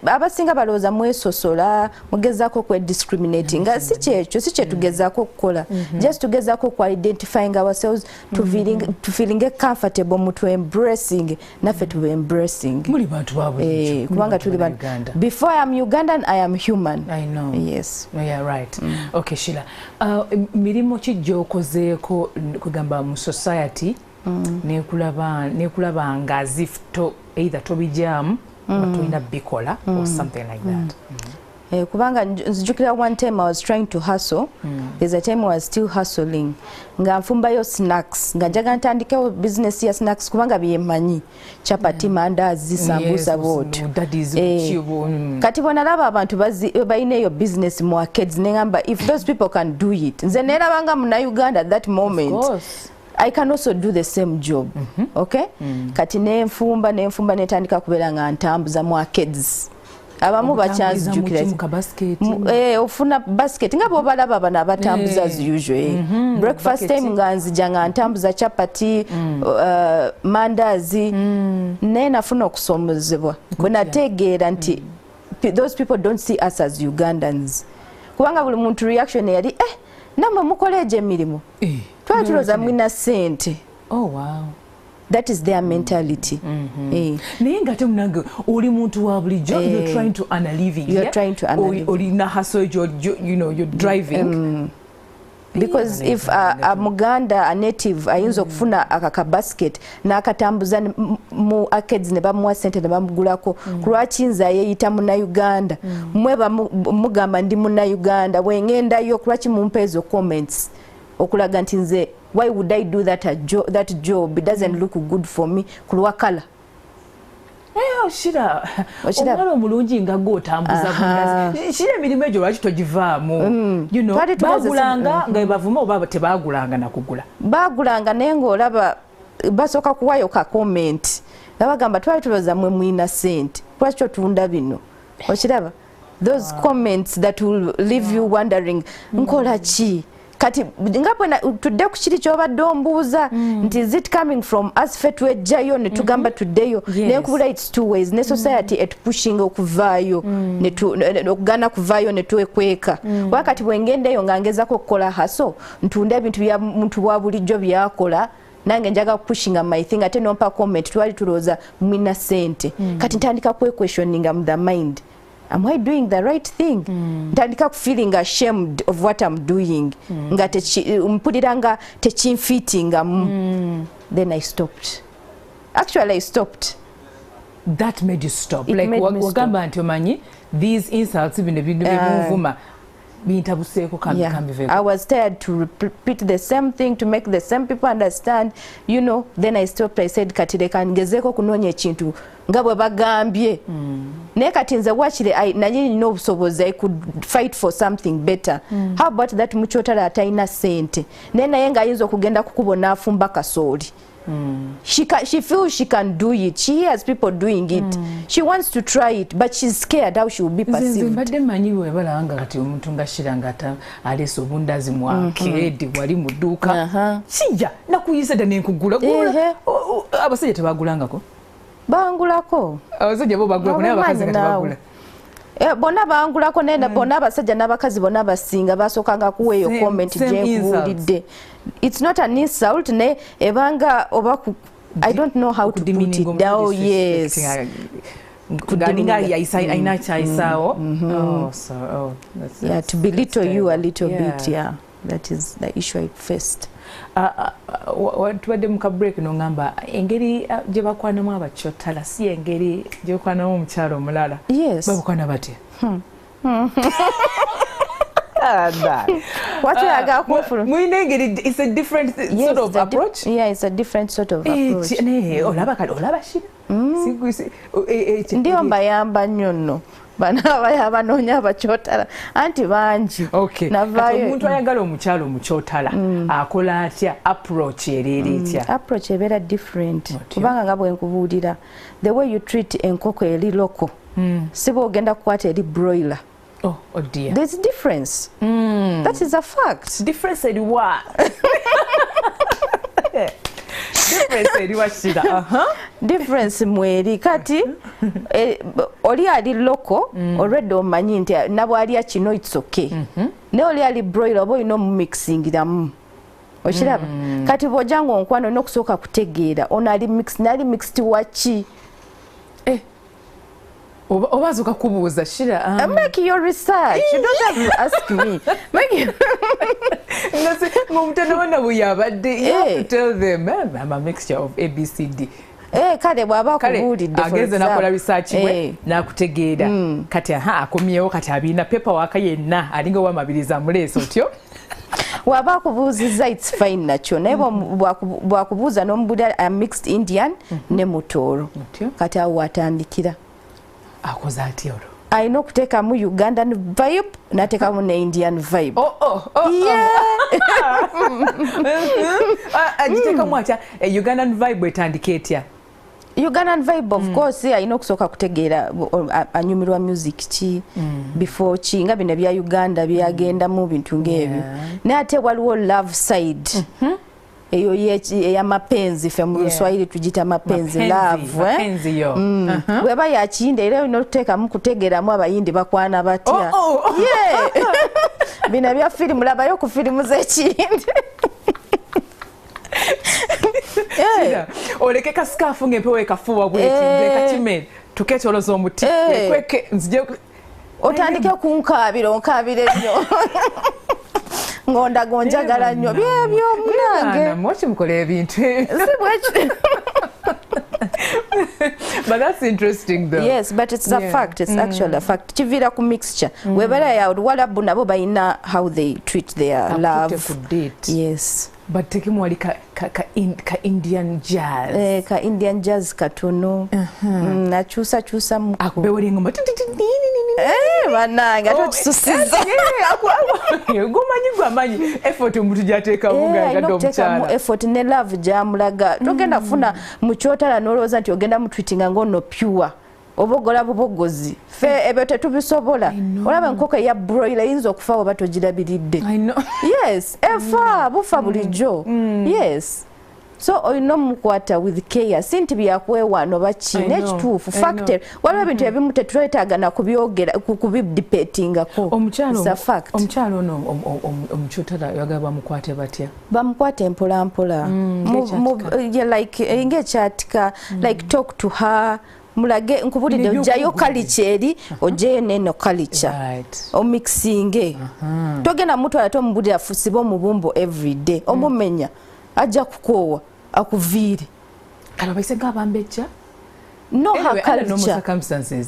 abasinga balowooza mwesosola mugezaako okwediscriminating nga si kyekyo si kye tugezaako okukola just tugezaako okwa-identifying ourselves to feeling comfortable mu to embracing naffe to embracing muli bantu babwe kubanga tuli bantu before I am Ugandan I am human I know yes yeah right okay Sheila mirimu ki gy'okozeeko kugamba mu society nekulaba nga as if either tobijaamu tulina bikola or something like that kubanga nzijukira one time I was trying to hustle there's a time I was still hustling nga nfumbayo snacks nga njaga ntandikewo business ya snacks kubanga byemanyi chapati mandazi sambusa bwotyo kati bwenalaba abantu balina eyo business mu arcades neŋamba if those people can do it nze neerabanga munauganda at that moment I can also do the same job okay kati nenfumba netandika kubeera nga ntambuza mu arcades abamu bakyanzijukira ofuna basket nga bwobalaba bano abatambuza as usual breakfast time nga nzija nga ntambuza chapati mandazi naye nafuna okusomozebwa bwe nategeera nti those people don't see us as Ugandans kubanga buli muntu reaction yali namwe mukola egyo emirimu twali tulooza mwina ssente that is their mentality. Naye nga te munange oli muntu wa bulijjo, you're trying to earn a living. You're trying to earn a living. Oli na hustle, you're driving. Because if a Muganda, a native, ayinza okufuna akaka basket n'akatambuza mu arcades ne bamuwa sente ne bamugulako, kulwaki nze yeeyita Munnayuganda, mmwe mugamba ndi Munnayuganda, bwe ngendayo kulwaki mumpa ezo comments okulaga nti nze why would I do that job? It doesn't look good for me. Kulwa kala. Shira omwana omulungi nga gwotambuza bundazi. Shira emirimu egyo lwaki togivaamu? Bagulanga nga bavuma oba tebagulanga nakugula? Bagulanga naye ng'olaba basooka kuwayo ka comment. Babagamba twali tulowooza mmwe mulina ssente. Lwaki otunda bino? Okiraba? Those comments that will leave you wondering, nkola ki? Kati ngapwe tudde ku kiri kyobadde ombuuza nti is it coming from us fe twejjayo ne tugamba tuddeyo nekubula it's two ways ne society pushing okuvaayo okugana kuvaayo ne twekweka wakati bwengendeyo nga ngezako okukola haso ntunda ebintu bya muntu wa bulijjo byakola nange njaga pushinga my thing ate nompa comment twali tulooza mwina sente kati ntandika questioning the mind. Am I doing the right thing? Ntandika feeling ashamed of what I'm doing. Nga mpuliranga techimfitinga. Then I stopped. Actually, I stopped. That made you stop. Like wagamba nti omanyi these insults even ebintu bimuvuma bintabuseeko kambi. I was tired to repeat the same thing to make the same people understand. Then I stopped. I said katireka ngezeeko kunoonya ekintu nga bwe bagambye. Naye kati nze wakire naye nina obusobozi I could fight for something better. How about that mukyotala atalina ssente naye ng'ayinza okugenda kukubo n'afumba kasooli. She feels she can do it. She hears people doing it. She wants to try it, but she's scared how she will be perceived. Mbadde manyi webalanga kati omuntu nga Shirangata aleese obundazi mu arcade wali mu dduuka. Kijja nakuyise dda nenkugula. Abasajja tebagulangako? Bangulako. Abasajja bo bagulako naye abakazi tebagula. Bonna bangulako naye bonna abasajja n'abakazi bonna basinga basookanga kuwa eyo comment gyenkubuulidde. It's not an insult naye ebanga oba I don't know how to put it down. Yes. To belittle you a little bit. Yeah, that is the issue I faced. Tubadde mu kabreak n'ongamba engeri gye bakwanamu abachotala si engeri gye bakwanamu omukyalo omulala. Yes. Babukwana batya? It's a different sort of approach. Yeah, it's a different sort of approach. Olaba Shira? Ndiyo mbayamba nnyo nno. Banoonya abachotala anti bangi. Omuntu ayagala omukyalo omukyotala akola atya approach erera etya? Approach ebeera different. Kubanga nga bwe nkubuulira the way you treat enkoko eri loko si bw'ogenda kukwata eri broiler. Oh dear. There's a difference. That is a fact. Difference in what? Difference in what, Shira? Difference mweri kati oli ali loco already omanyi nti nabo ali kino it's okay. Ne oli ali broiler oba ino mixing damu. Okiraba kati bw'ojanga onkwano n'okusooka kutegeera ono ali mixed wachi. Obazuka kubuuza Shira. Make your research. You don't have to ask me. You have to tell them I'm a mixture of ABCD. Kale bw'aba akubuulidde ageze nakola research we nakutegeera kati akomyewo kati abina paperwork yenna alinga owamabiriza muleeso otyo. Waba akubuuzizza it's fine nakyo naye bwakubuuza n'omubuulira I'm mixed Indian ne Mutooro kati awo watandikira. Akoze atya olwo? Alina okuteekamu Ugandan vibe n'ateekamu ne Indian vibe. Agiteekamu atya Ugandan vibe etandika etya? Ugandan vibe of course alina okusooka kutegeera anyumirwa music ki before ki nga bino bya Uganda byagendamu bintu ng'ebyo naye ate waliwo love side. Eyo ey'amapenzi fe mu Luswahili tugita mapenzi love. Weba yakiyinde era olina okuteekamu kutegeeramu abayindi bakwana batya. Bino bya firimu labayo ku firimu z'ekiyinde. oleke kasikafu ng'empewo ekafuuwa bweti kakimere tuketoloza omuti kweke nzije otandike kunkaabira onkaabire nnyo ngonda gonjagala nnyo byebyo munange mwoki mukola ebintu si bweki. But that's interesting though. Yes, but it's a fact. It's actually a fact. Chivira ku mixture. Webala ya walabu nabo bayina how they treat their love. Yes. But tekimu wali ka Indian jazz. Ka Indian jazz katono. Na chusa mu. Akubeweli ngoma. Bananga totususiza. Gumanyi effort omuntu gy'ateeka bunga gadde omukyala. Effort ne love gyamulaga. Togenda kufuna mukyotala n'olowooza nti ogenda mutreatinga ng'ono pure. Obogola bubogozi. Fe ebyo tetubisobola. Olaba enkoko ya broiler yinza okufa oba togirabiridde. Yes, efa bufa bulijjo. Yes. So olina omukwata with care sinti byakwewano bakine ekituufu factor waliwo ebintu ebimu tetwetaaga na kubyogera kubidipetingako. Omukyalo ono omukyotala yagala bamukwate batya? Bamukwate mpola mpola. Like ng'ekyatika like talk to her. Mulage nkubulidde ojjayo culture eri ojjayo neno culture omixinge togenda mutwala tomubulira fusiba omubumbo everyday omumenya ajja kukoowa akuviire kala baise ngabambejja. No, her culture.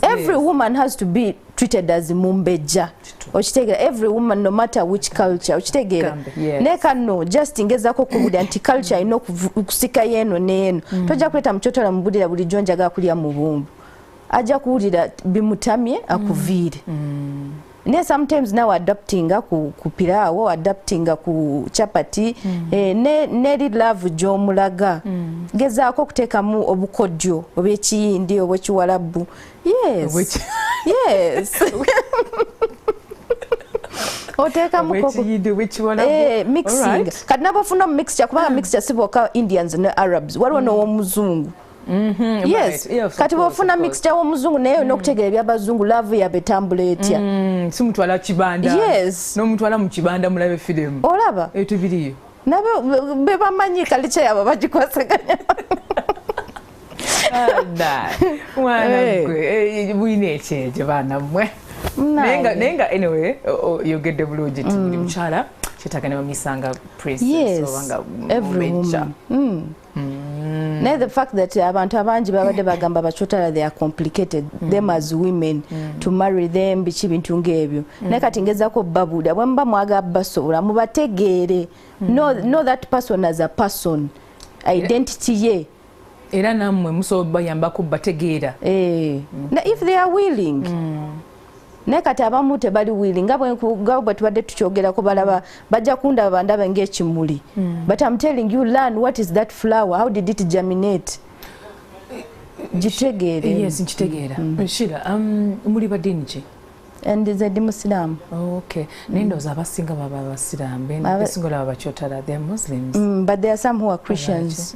Every woman has to be treated as mumbeja. Ochitegera every woman no matter which culture. Ochitegera. Neka no just ingezako kubudi anti culture ino kusika yeno neno. Toja kuleta mchotala mubudira buli jonja ga kulya mubumbu. Aja kuwulira bimutamye akuviire. Ne sometimes now adapting ku pirawo, adapting ku chapati, ne love gy'omulaga. Gezaako okuteekamu obukodyo obw'ekiyindi obw'ekiwalabu. Yes. Yes. Oteekamu mixing. Kati nabafuna mixture kubanga mixture siboka Indians ne Arabs. Waliwo n'ow'omuzungu. Yes. Kati bofuna mixture w'omuzungu naye n'okutegeera eby'abazungu love yabetambula etya. Si mutwala kibanda. Yes. N'omutwala mu kibanda mulabe film. Olaba. Etubiriyo. Nabe bebamanyi kalicha yabo bagikwasaganya. Mwana gwe buyina ekyejo baana mmwe. Nenga anyway yogedde bulungi ti buli mukyala kyetagana bamisanga princess obanga every woman. Now the fact that abantu abangi babadde bagamba abachotala they are complicated them as women to marry them bichi bintu ngebyo naye kati ngezako babuda bwemba mwaga basobola mubategeere know that person as a person identity ye era namwe musoba yamba kubategeera na if they are willing naye kati abamu tebali willing ngabwe tubadde tukyogerako balaba bajja kundaba bandaba ng'ekimuli but I'm telling you learn what is that flower, how did it germinate. Gitegeere. Yes, nkitegeera. Shira muli badini ki? And is a Muslim. Okay. Nindoza abasinga baba abasiramu abasinga abachotala they are Muslims. But there are some who are Christians.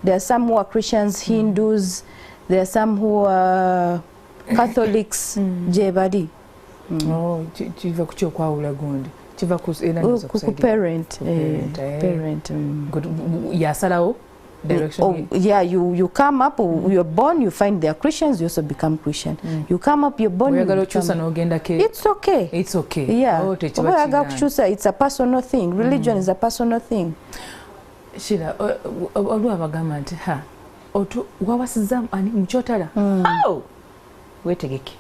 There are some who are Christians, Hindus, there are some who are Catholics. Jebadi. Chiva kucho kwa ula gundi chiva ku parent good yasalawo direction. Yeah, you come up, you're born, you find they are Christians, you also become Christian. You come up, you're born, it's okay. It's okay. Yeah. It's a personal thing. Religion is a personal thing. Shira olwa bagamba nti wawasiza ani mukyotala wetegeke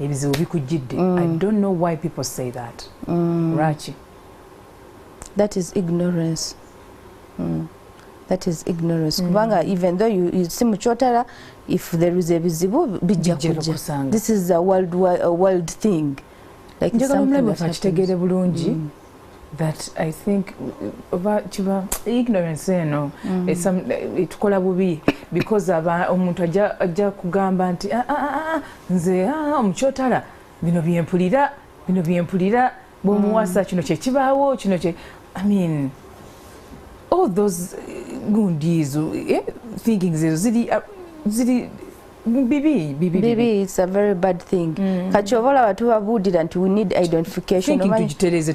ebizibu bikujjidde. I don't know why people say that. Rachi. That is ignorance. That is ignorance. Kubanga even though you see mukyotala, if there is a bizibu bijja kujja. This is a world thing. Like something that happens. That I think ignorance itukola bubi because omuntu ajja kugamba nti nze omukyotala bino byempulira bwomuwasa kino kyekibaawo kino kye I mean all those gundis thinkings ziri bibi it's a very bad thing. Kati obola watu babudira nti we need identification. Mugitereze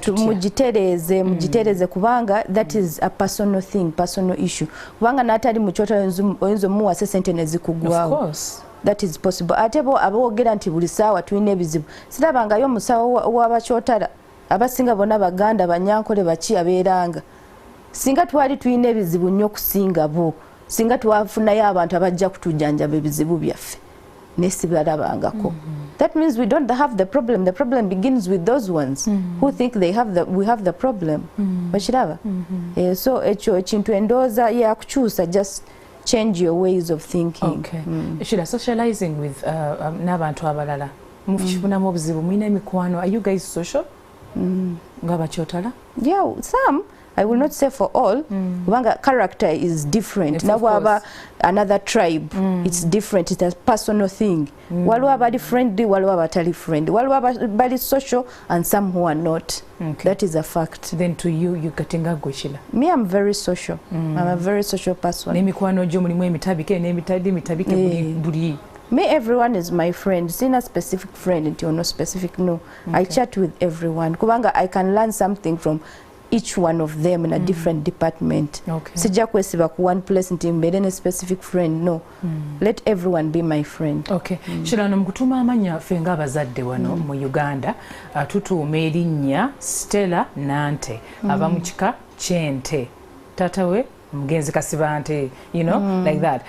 kubanga that is a personal thing, personal issue. Kubanga natali muchota oyinza muwase sente nezikugwawo. Of course. That is possible. Atebo abogera nti buli sawa tulina ebizibu. Sirabanga yo musawo w'abachotala abasinga bonna baganda banyankole baki abeeranga. Singa twali tulina ebizibu nnyo kusinga bo. Singa twafunayo abantu abajja kutujjanjaba ebizibu byaffe. Nesibalabangako. That means we don't have the problem. The problem begins with those ones who think we have the problem. Bashiraba. So echo ekintu endooza yakukyusa just change your ways of thinking. Okay. Should I socializing with n'abantu abalala? Mufunamu obuzibu mwina emikwano. Are you guys social? Ngabachotala? Yeah, some. I will not say for all. Character is different. Now we have another tribe. It's different. It's a personal thing. Waliwo abali friendly, waliwo abatali friendly. Waliwo abali social, and some who are not. Okay. That is a fact. Then to you katinga gweshila. Me, I'm very social. I'm a very social person. N'emikwano gyo mulimu emitabike n'emitabike buli. Me, everyone is my friend. Sina specific friend until no specific no. Okay. I chat with everyone. Kubanga I can learn something from each one of them in a different department. Okay. Sija kwesiba ku one place nti mbere ne specific friend. No. Let everyone be my friend. Okay. Shirano mukutuma amanya fenga abazadde wano mu Uganda tutuuma erinnya Stella Nante ava mu kika ky'ente. Tata we mugenzi Kasibante, you know, like that.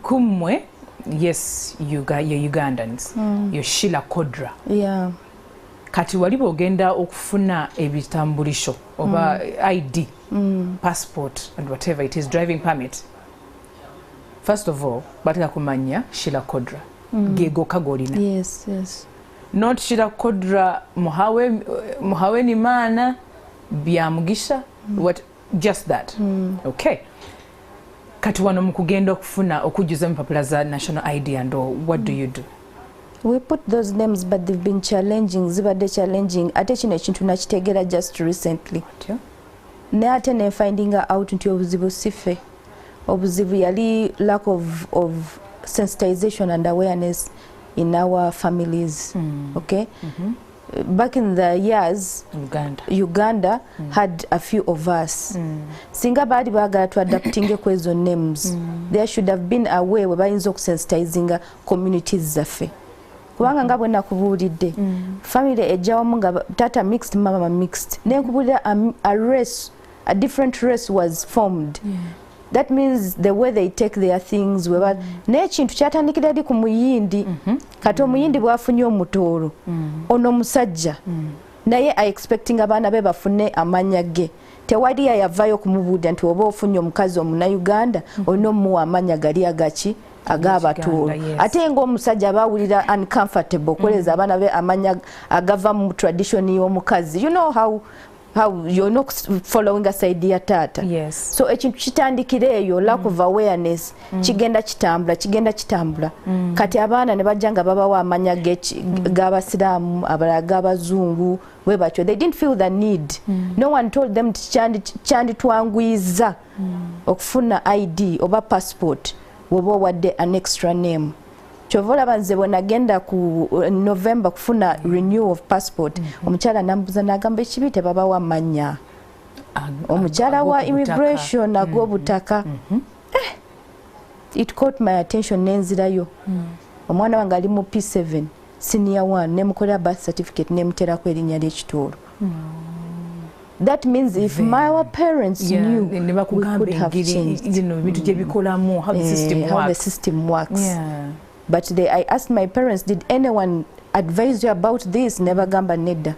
Kumwe, yes, you're Ugandans. You're Sheila Kodra. Yeah. Kati wali bogenda okufuna ebitambulisho oba ID, passport and whatever it is, driving permit. First of all, bataka kumanya Sheila Kodra. Gego kagolina. Yes, yes. Not Sheila Kodra muhawe ni mana byamugisha. What? Just that. Okay. Kati wano mukugenda okufuna okujuza empapula za national ID and all, what do you do? We put those names, but they've been challenging. Zibade challenging. Ate kino ekintu nakitegera just recently. Ne ate ne finding out nti obuzibu sife. Obuzibu yali lack of sensitization and awareness in our families. Okay. Back in the years, Uganda had a few of us. Singa badi bagala to adapting kwezo names. There should have been a way where bayinza okusensitizing communities zaffe. Kubanga nga bwe nakubuulidde family ejjawamu nga tata mixed mama mixed nenkubulira a different race was formed. That means the way they take their things n'ekintu kyatandikira eri ku muyindi kati omuyindi bwafunye omutoolo ono musajja naye expecting abaana be bafune amanya ge tewali yavayo kumubuulira nti oba ofunye omukazi omunauganda olina omuwa amanya gali agaki agabatoolo ate ng'omusajja bawulira uncomfortable okoleza abaana be amanya agava mu tradition y'omukazi. You know how you're not following a side ya tata. Yes. So ekintu kitandikira eyo lack of awareness kigenda kitambula kati abaana ne bajjanga babawa amanya g'abasiraamu abalala g'abazungu we batyo. They didn't feel the need. No one told them kyanditwanguyiza okufuna ID oba passport woba wadde an extra name. Chovola banze bonagenda ku November kufuna renew of passport. Omukyala nambuza nagamba ekibite baba wa manya. Omukyala wa immigration agobutaka. It caught my attention nenzirayo. Omwana wange ali mu P7 senior 1 nemukola birth certificate nemutera ku erinnya ly'ekitoolo. That means if my parents knew, we could have changed. How the system works. Yeah. But I asked my parents, did anyone advise you about this? Never gamba nedda.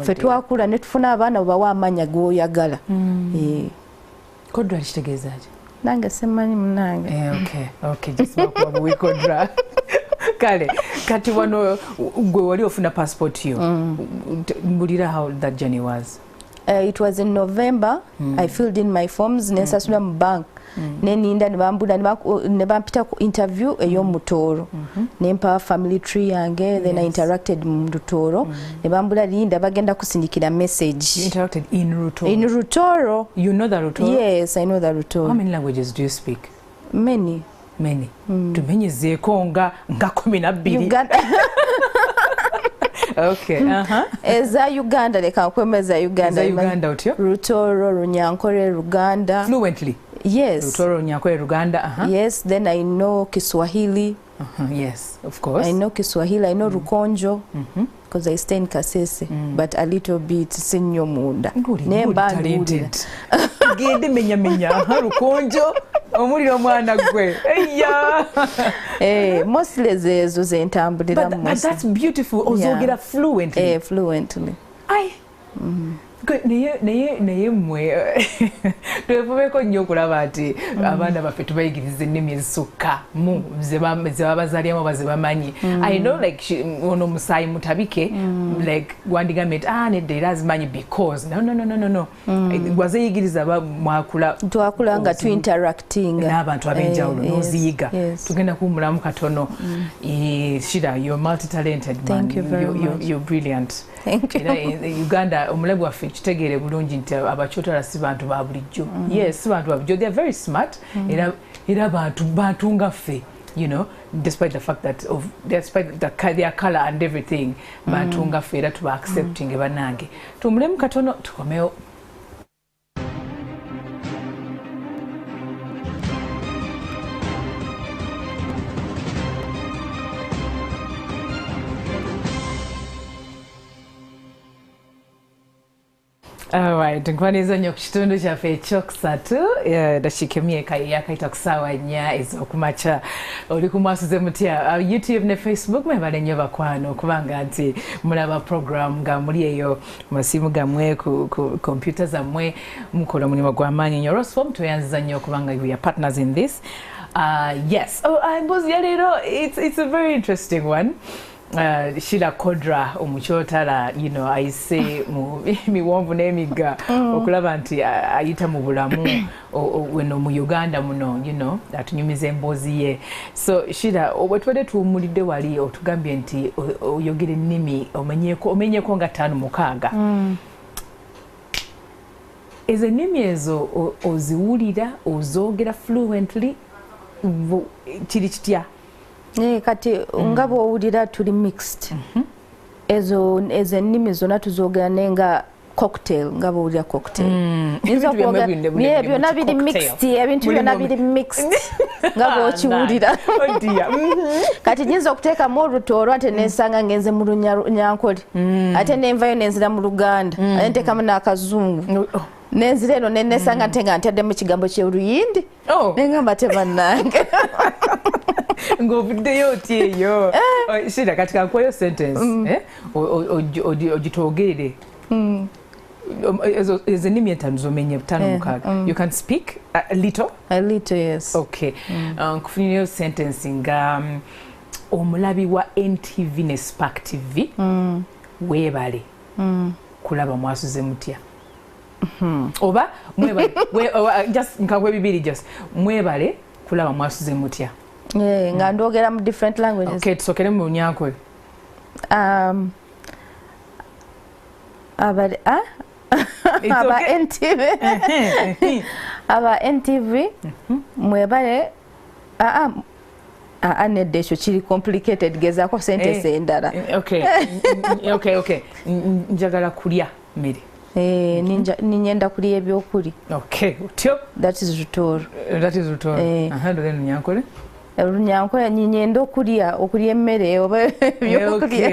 Fetwakula netufuna abaana bawa amanya goyagala. Kodra kitegeezaaje? Nange semanyi munange. Okay, just bakuba we Kodra. Kale, kati wano gwe wali ofuna passport yo. Mbulira how that journey was. It was in November. I filled in my forms nensasula mu bank. Neninda ne bampita ku interview ey'omutoolo nempa family tree yange. Then I interacted mu Rutoro ne bambula linda bagenda kusindikira message. You interacted in Rutoro? In Rutoro. You know the Rutoro? Yes, I know the Rutoro. How many languages do you speak? Many. many tumenyezeeko nga 12 okay eza Uganda leka nkwemeza Uganda otyo Rutoro Runyankore Luganda fluently yes Rutoro Runyankore Luganda yes then I know Kiswahili yes of course I know Kiswahili I know Rukonjo because I stay in Kasese but a little bit sinyo munda nemba talented gende menya Rukonjo omuliro mwana gwe mostly zezo zentambulira but that's beautiful ozogera fluently fluently naye mmwe twefubeko nnyo okulaba ati abaana baffe tubayigiriza ennimi ezisukka mu ze babazaalyamu oba ze bamanyi I know like ono musaayi mutabike like wandigambye nti nedda era azimanyi because no wazeyigiriza mwakula twakula nga tuinteracting n'abantu ab'enjawulo n'oziyiga tugenda kuwumulamu katono Shida you're multi-talented man you're brilliant Thank you. Uganda omulabu waffe kitegeere bulungi nti abachotala si bantu ba bulijjo yes si bantu ba bulijjo they are very smart era bantu nga ffe you know despite the fact that despite their color and everything bantu nga ffe era tuba accepting banange tumulemu katono tukomeo Alright, nkwaniza nnyo ku kitundu kyaffe ekyokusatu dakiika emyaka yakaita ku ssaawa 4 ez'okumakya oli ku MwasuzeMutya YouTube ne Facebook mwebale nnyo bakwano okubanga nti mulaba program nga muli eyo masimu gammwe ku kompyuta zammwe mukola omulimu gw'amaanyi nnyo Rosform tweyanziza nnyo okubanga we are partners in this yes mbuzi ya leero it's a very interesting one. Shida Kodra omukyotala you know I say mu miwonvu n'emigga okulaba nti ayita mu bulamu weno mu Uganda muno you know atunyumiza emboozi ye so Shida obwetwede tuwumulidde wali otugambye nti oyogera ennimi omenyeko nga 5-6 ezo ennimi ezo oziwulira ozoogera fluently kiri kitya kati nga bw'owulira tuli mixed ezo ennimi zonna tuzoogera nenga cocktail nga bw'owulira cocktail byonna biri mixed ebintu byonna biri mixed nga bw'okiwulira kati nyinza okuteekamu Olutooro ate nensanga ngenze mu Runyankole ate nenvayo nenzira mu Luganda ate nteekamu n'Akazungu nenzira eno nenesanga nte nga ntadde mu kigambo ky'Oluyindi nengamba tebannange ng'ovuddeyo oti eyo Shida kati kankuwayo sentence ogitwogerere ezo ennimi entaano zomenye 5-6 you can speak a little yes okay nkufunireyo sentence nga omulabi wa NTV ne Spark TV weebale kulaba MwasuzeMutya oba mwebale just nkagwe bibiri just mwebale kulaba MwasuzeMutya nga ndogera mu different languages okay tusokere mu Runyankole aba NTV mwebale nedda ekyo kiri complicated gezaako sentence endala okay njagala kulya mmere ninyenda kulya ebyokuli okay utyo that is Rutoro Runyankole Runyankole ninyenda okulya emmere oba ebyokulya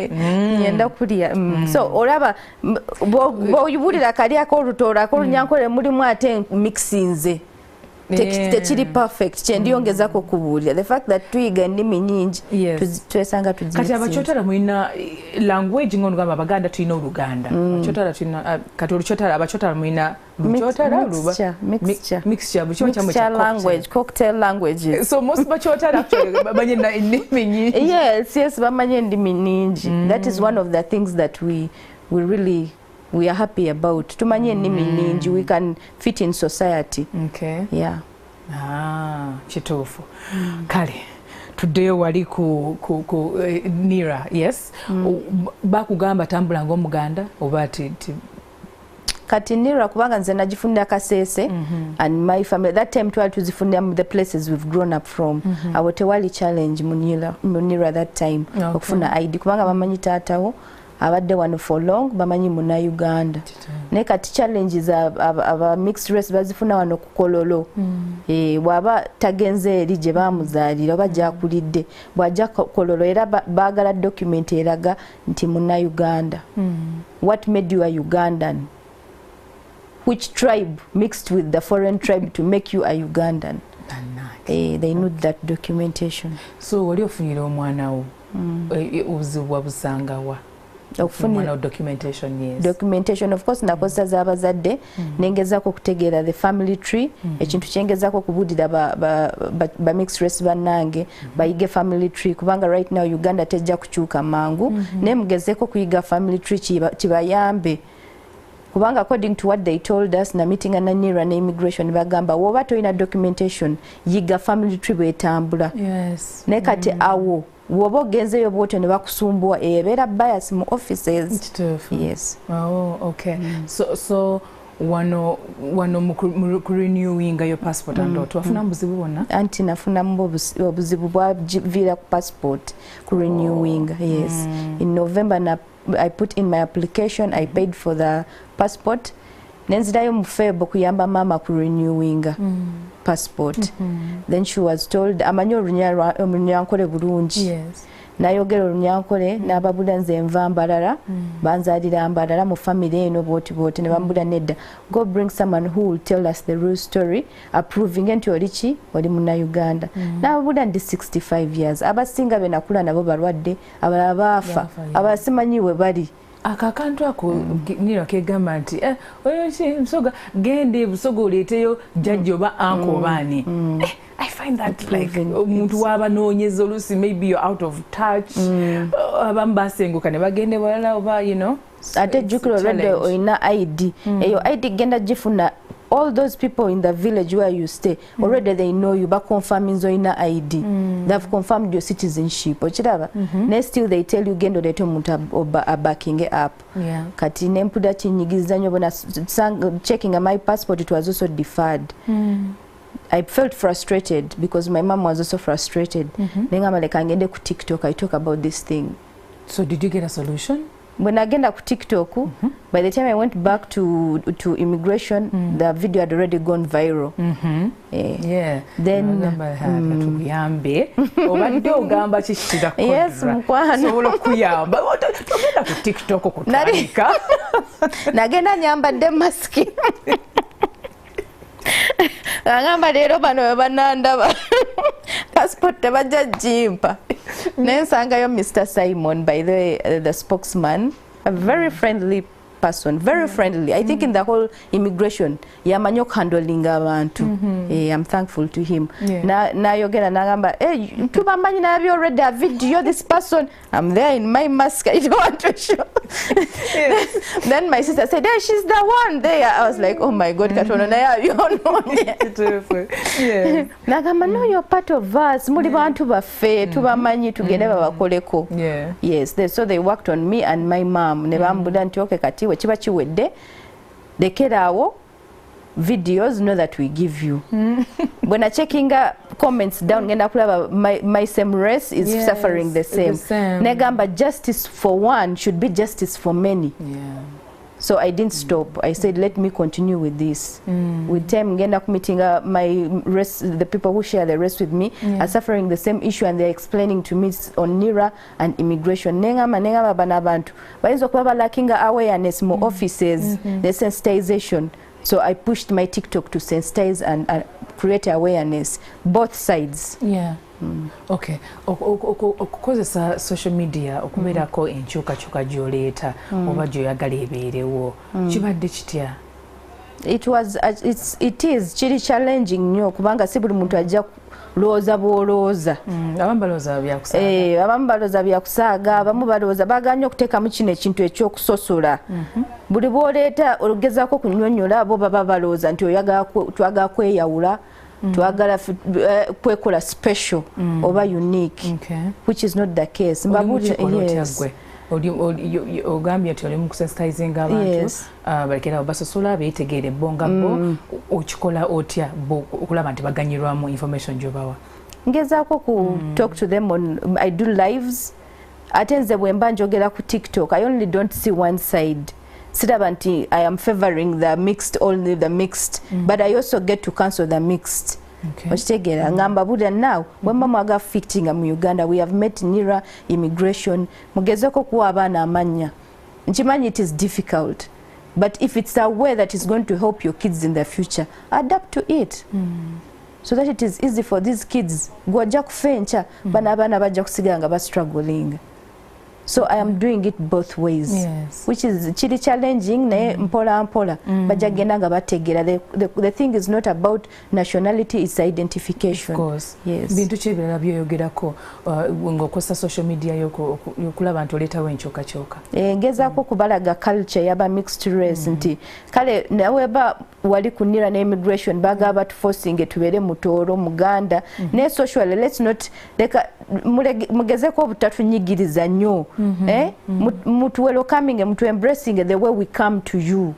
ninyenda kulya so olaba bw'oyibulira kali ak'Olutooro ak'Olunyankole mulimu ate mixinze tekiri perfect kyendiyongezako kubuulira the fact that tuyiga ennimi nyingi twesanga kati abachotala mulina language ng'onugamba Abaganda tulina Oluganda abachotala tulina kati Oluchotala abachotala mulina mixture language cocktail languages so most bachotala actually bamanye ennimi nyingi yes bamanye ennimi nyingi that is one of the things that we are happy about tumanye ennimi nyingi we can fit in society yeah kituufu kale tuddeyo wali ku Nira yes bakugamba tambula ng'Omuganda oba ti kati nira kubanga nze nagifunira Kasese and my family that time twali tuzifunira the places we've grown up from abo tewali challenge munira that time okufuna ID kubanga bamanyi taatawo abadde wano for long bamanyi muna Uganda ne kati challenges aba mixed race bazifuna wano kukololo bwaba tagenze eri gye bamuzaalira oba gyakulidde bwajja kololo era baagala document eraga nti muna Uganda. What made you a Ugandan? Which tribe mixed with the foreign tribe to make you a Ugandan? They need that documentation. So wali ofunira omwana wo obuzibwa busangawa? Documentation of course nakozesa z'abazadde nengezaako okutegeera the family tree ekintu kyengezaako okubudira ba mixed race bannange bayige family tree kubanga right now Uganda tejja kukyuka mangu nemugezeeko kuyiga family tree kibayambe kubanga according to what they told us na meeting na NIRA na immigration bagamba woba toyina documentation yiga family tree bwetambula ne kati awo woba ogenzeyo bwote ne bakusumbua ebeera bias mu offices. Yes. Oh, okay. So wano mu renewing your passport and twafuna buzibu bwonna? Anti nafuna obuzibu bwaviira ku passport ku renewing. Yes. In November I put in my application, I paid for the passport. Nenzirayo mu Feb kuyamba mama ku renewing passport. Then she was told amanyo olunyankole bulungi. Yes. Nayogera olunyankole n'ababula nze enva mbalala banzalira mbalala mu family eno boti ne bambula nedda go bring someone who will tell us the real story approving enti olichi oli muna Uganda. N'ababula ndi 65 years abasinga be nakula nabo balwadde abalala baafa abasimanyiwe bali akakantu ako nira kegamba nti oyo msoga gende busoga oleeteyo jjajja oba anko baani. I find that like omuntu wabanoonyeza olusi maybe you're out of touch abamu basenguka ne bagende balala oba you know ate jjukira olwadde oyina ID eyo ID genda gifuna all those people in the village where you stay already they know you back confirming zoina ID they've confirmed your citizenship ochiraba ne still they tell you gendo leto muntu backing up kati nempuda kinyigiza nyo bona checking my passport it was also deferred. I felt frustrated because my mom was also frustrated. Nengama like angende ku TikTok I talk about this thing. So did you get a solution? When I get ku TikTok, by the time I went back to immigration, the video had already gone viral. Then tukuyambe obadde ogamba kishira kodra. Yes, mukwano. Sobola kuyamba. Tugenda ku TikTok okutandika. Nagenda nyambadde maski. Angamba leero bano banandaba passport tebajja jimpa nensangayo Mr. Simon by the spokesman, a very friendly person, very friendly. I think in the whole immigration yamanyo handling abantu. I'm thankful to him. Na yogera nagamba tubamanyi na have you already a video this person I'm there in my mask I don't want to show. Then my sister said hey, she's the one there. I was like oh my god katono na you know. Nagamba no you're part of us muli bantu baffe tubamanyi tugende babakoleko. Yes, so they worked on me and my mom ne bambula nti okay kati chiba chiwedde lekerawo videos know that we give you. When I checking comments down ngenda kulaba my same race is suffering the same. Negamba justice for one should be justice for many. So I didn't stop. I said let me continue with this. With time ngenda meeting my race, the people who share the race with me are suffering the same issue and they're explaining to me on NIRA and immigration. Nengama bana bantu bayinza okuba lacking awareness mo offices, the sensitization. So I pushed my TikTok to sensitize and create awareness both sides. Okay. Okukozesa social media okubeerako enkyukakyuka gy'oleeta oba gy'oyagala ebeerewo kibadde kitya? It is kiri challenging nnyo kubanga si buli muntu ajja looza bwolooza. Abamu balooza byakusaaga. Abamu balooza byakusaaga, abamu balooza baganya okuteekamu kino ekintu ekyokusosola. Buli bw'oleeta ogezaako kunnyonnyola bo baba balooza nti twagala kweyawula. Twagala kwekola special oba unique, which is not the case. Yes. ogambye nti oli mu kusensitizing abantu balekera basosola beetegeere bo nga bo okikola otya okulaba nti baganyirwamu information gy'obawa? Ngezaako ku talk to them on I do lives ate nze bwe mba njogera ku TikTok I only don't see one side. Siraba nti I am favoring the mixed, only the mixed, but I also get to cancel the mixed. Okitegera ngamba buda now when mama ga fitting mu Uganda we have met NIRA immigration mugezeko kuwa abaana amanya nkimanyi it is difficult but if it's a way that is going to help your kids in the future adapt to it so that it is easy for these kids gwajja kufencha bana abaana bajja kusigala nga ba struggling. So I am doing it both ways, which is chili challenging naye mpola mpola bajagenda nga bategera. The thing is not about nationality, it's identification. Of course. Yes. Bintu kyebirala byoyogerako ng'okozesa social media yokulaba nti oleetawo enkyukakyuka. Ngezaako kubalaga culture yaba mixed race nti kale nawe ba wali kunira na immigration baga batu forcing tubeere mutooro muganda ne social let's not leka mugezeko obutatunyigiriza nnyo mutu welcoming mutu embracing the way we come to you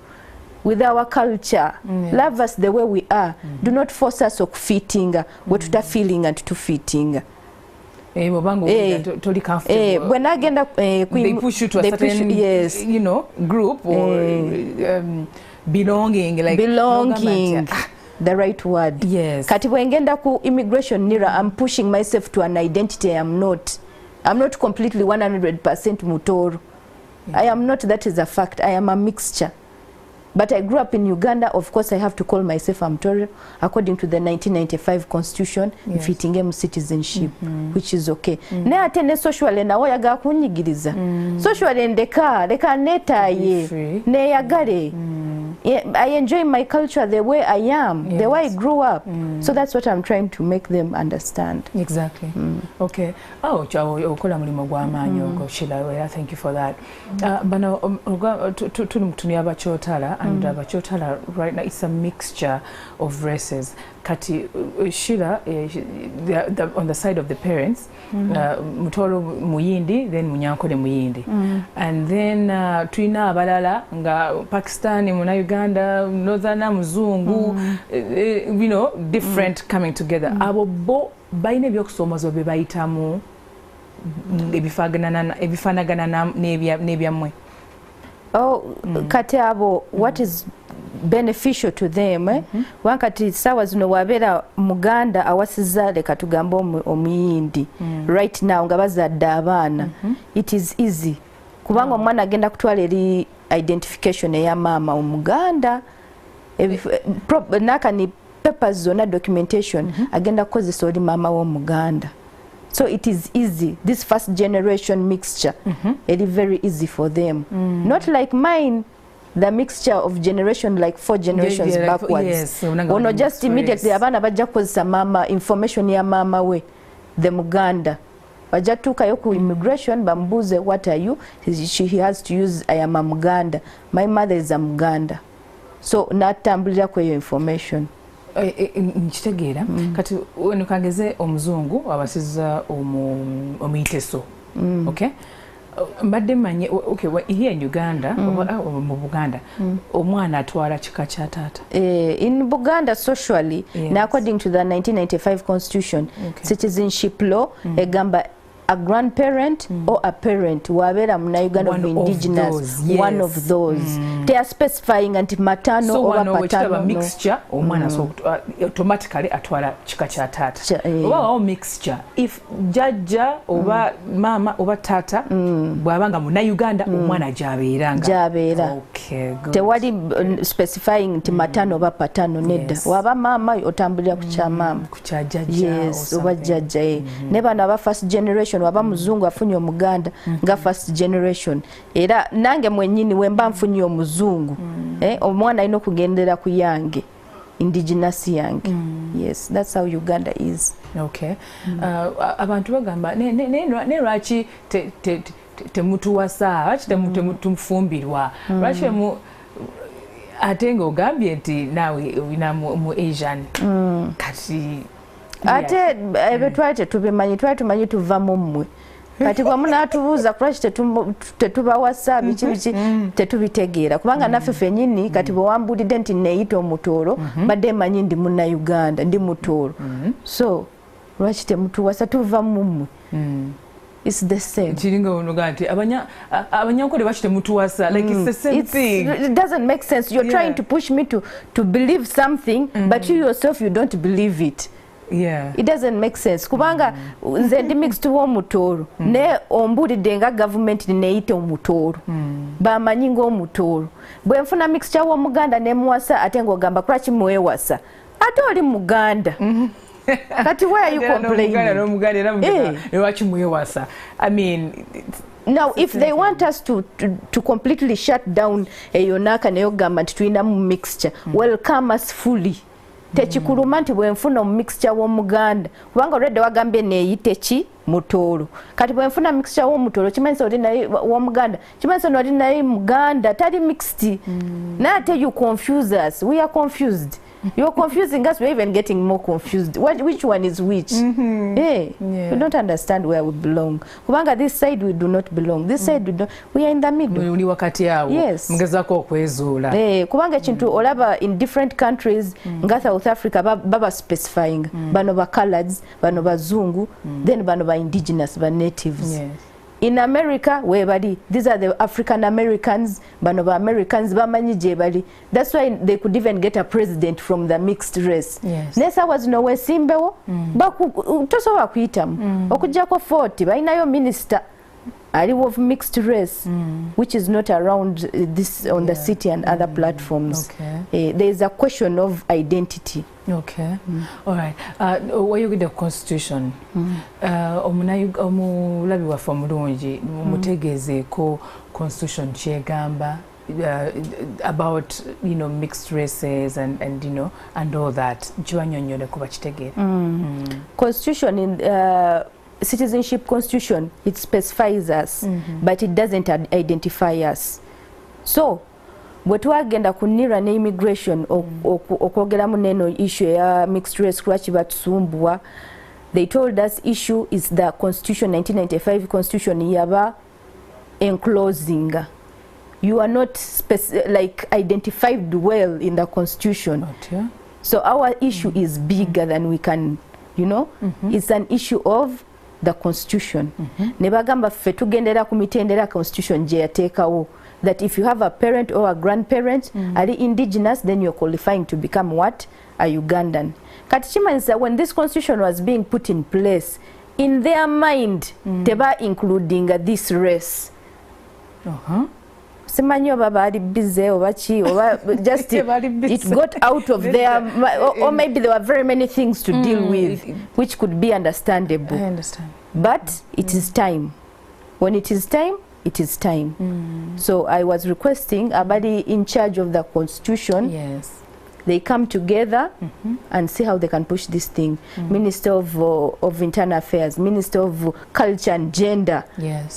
with our culture. Love us the way we are. Do not force us okufitinga we tuta feeling and to fitting. Totally comfortable. When I get they push you to a certain you know group or belonging, like belonging. The right word. Yes. Kati bwengenda ku immigration NIRA, I'm pushing myself to an identity I'm not completely 100% Mutoro. I am not, that is a fact. I am a mixture. But I grew up in Uganda, of course I have to call myself a Mutoro according to the 1995 constitution, fitting em citizenship, which is okay. Ne atene social na oyaga kunyigiriza. Social ndeka netaye ne yagale. I enjoy my culture the way I am, the way I grew up. So that's what I'm trying to make them understand. Exactly. Okay. Oh, okola mulimo gwa maanyi ogo Sheila, thank you for that. Bano tuli mutuni abachotala, and abachotala right now it's a mixture of races. Kati Sheila on the side of the parents, Mutoro Muyindi, then Munyankole Muyindi. And then tuina abalala nga Pakistani, muna Uganda, Northerna Muzungu, you know, different coming together. Abo bo baine byokusomozo be bayitamu ebifanagana n'ebyamwe. Oh, kati abo what is beneficial to them wakati sawa zino wabera muganda awasiza leka tugamba omuyindi right now nga bazadde abaana it is easy kubanga omwana agenda kutwala eri identification eya mama omuganda naka ni papers zona documentation agenda kukozesa oli mama w'omuganda. So it is easy. This first generation mixture, it is very easy for them. Not like mine, the mixture of generation like 4 generations backwards. Yes. Ono just immediately abana bajja kukozesa mama information ya mama we, the Muganda. Bajja tuka yoku immigration bambuze what are you? He has to use I am a Muganda. My mother is a Muganda. So natambulira kwa hiyo information. Nkitegeera kati wano kageze omuzungu abasiza omuyiteso okay mbadde manye okay here in Uganda mu Buganda omwana atwala kika kya taata in Buganda socially according to the 1995 constitution citizenship law egamba a grandparent or a parent wabera muna Uganda of indigenous one of those they are specifying anti matano so or patano mixture omwana so automatically atwala kika kya taata oba mixture if jajja oba mama oba taata bwabanga muna Uganda omwana jabeera okay good tewali specifying anti matano oba patano nedda waba mama otambulira ku kya mama ku kya jajja oba jajja ne bana ba first generation waba muzungu afunye omuganda nga first generation era nange mwenyini wemba mfunye omuzungu omwana alina okugendera ku yange indigenous yange yes that's how Uganda is. Okay. Abantu bagamba ne lwaki temutuwasa temufumbirwa lwaki ate nga ogambye nti nawe olina mu Asian kati ate ebetwate tubimanyi tumanyi tuva mu mmwe kati bwamu n'atubuuza kulwaki tetubawasa biki tetubitegeera kubanga naffe ffennyini kati bwe wambulidde nti neeyita omutoolo badde manyi ndi munnayuganda ndi mutoolo so lwaki temutuwasa tuva mummwe it's the same. Chiringa onoga nti abanyankole baki temutuwasa like it's the same thing. It doesn't make sense. You're trying to push me to believe something but you yourself you don't believe it. Yeah. It doesn't make sense. Kubanga nze ndi mixed w'omutoolo ne ombulidde nga government neeyita omutoolo bamanyi ng'omutoolo bwe nfuna mixture w'omuganda ne muwasa ate ng'ogamba kulaki muwewasa ate oli muganda. Kati why are you complaining? I mean, now if they want us to completely shut down eyonaka neyogamba tulina mu mixture welcome us fully. Tekikuluma nti bwe nfuna mu mixture w'omuganda kubanga olwedde wagambye neeyite ki mutoolo kati bwe nfuna mixture w'omutoolo kimanyisa oli naye w'omuganda kimanyisa oli naye muganda tali mixed naye ate you confuse us we are confused. You're confusing us. We're even getting more confused. Which one is which? Hey, we don't understand where we belong. Kubanga this side we do not belong. This side we don't. We are in the middle. Yes. Kubanga chintu olaba in different countries. Nga South Africa baba specifying. Bano ba coloureds, bano ba zungu, then bano ba indigenous, ba natives. Yes. In America, webali, these are the African Americans, bano ba Americans, bamanyi gyebali. That's why they could even get a president from the mixed race. Yes. Nesa was no we simbewo, tosobola kuyitamu. Okujjako 40, balinayo minister ali of mixed race, which is not around this on the city and other platforms. Okay. There is a question of identity. Okay. All right. Where you get the constitution? Omulabi wa famulungi mutegeze ko constitution kyegamba about mixed races and and all that. Chibanyonyole kuba kitegeera. Constitution in citizenship constitution it specifies us but it doesn't identify us. So bwe twagenda kunira ne immigration okwogeramu neno issue ya mixed race kulwaki batusumbwa they told us issue is the constitution 1995 constitution yaba enclosing. You are not like identified well in the constitution. So our issue is bigger than we can it's an issue of the constitution. Nebagamba ffe tugendera ku mitendera constitution gye yateekawo that if you have a parent or a grandparent ali indigenous then you're qualifying to become what? A Ugandan. Kati kimanyisa when this constitution was being put in place in their mind teba including this race. Simanyi oba baali busy oba ki oba just it got out of their or maybe there were very many things to deal with which could be understandable. I understand. But it is time. When it is time, it is time. So I was requesting abali in charge of the constitution. Yes. They come together and see how they can push this thing. Minister of Internal Affairs, Minister of Culture and Gender. Yes.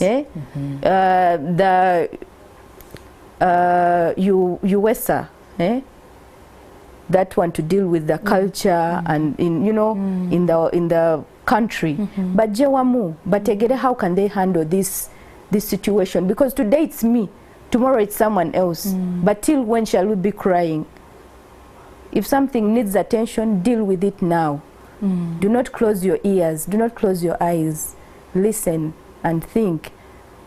The USA, that one to deal with the culture and in in the country. But jewamu, bategere how can they handle this situation? Because today it's me, tomorrow it's someone else. But till when shall we be crying? If something needs attention, deal with it now. Do not close your ears, do not close your eyes. Listen and think.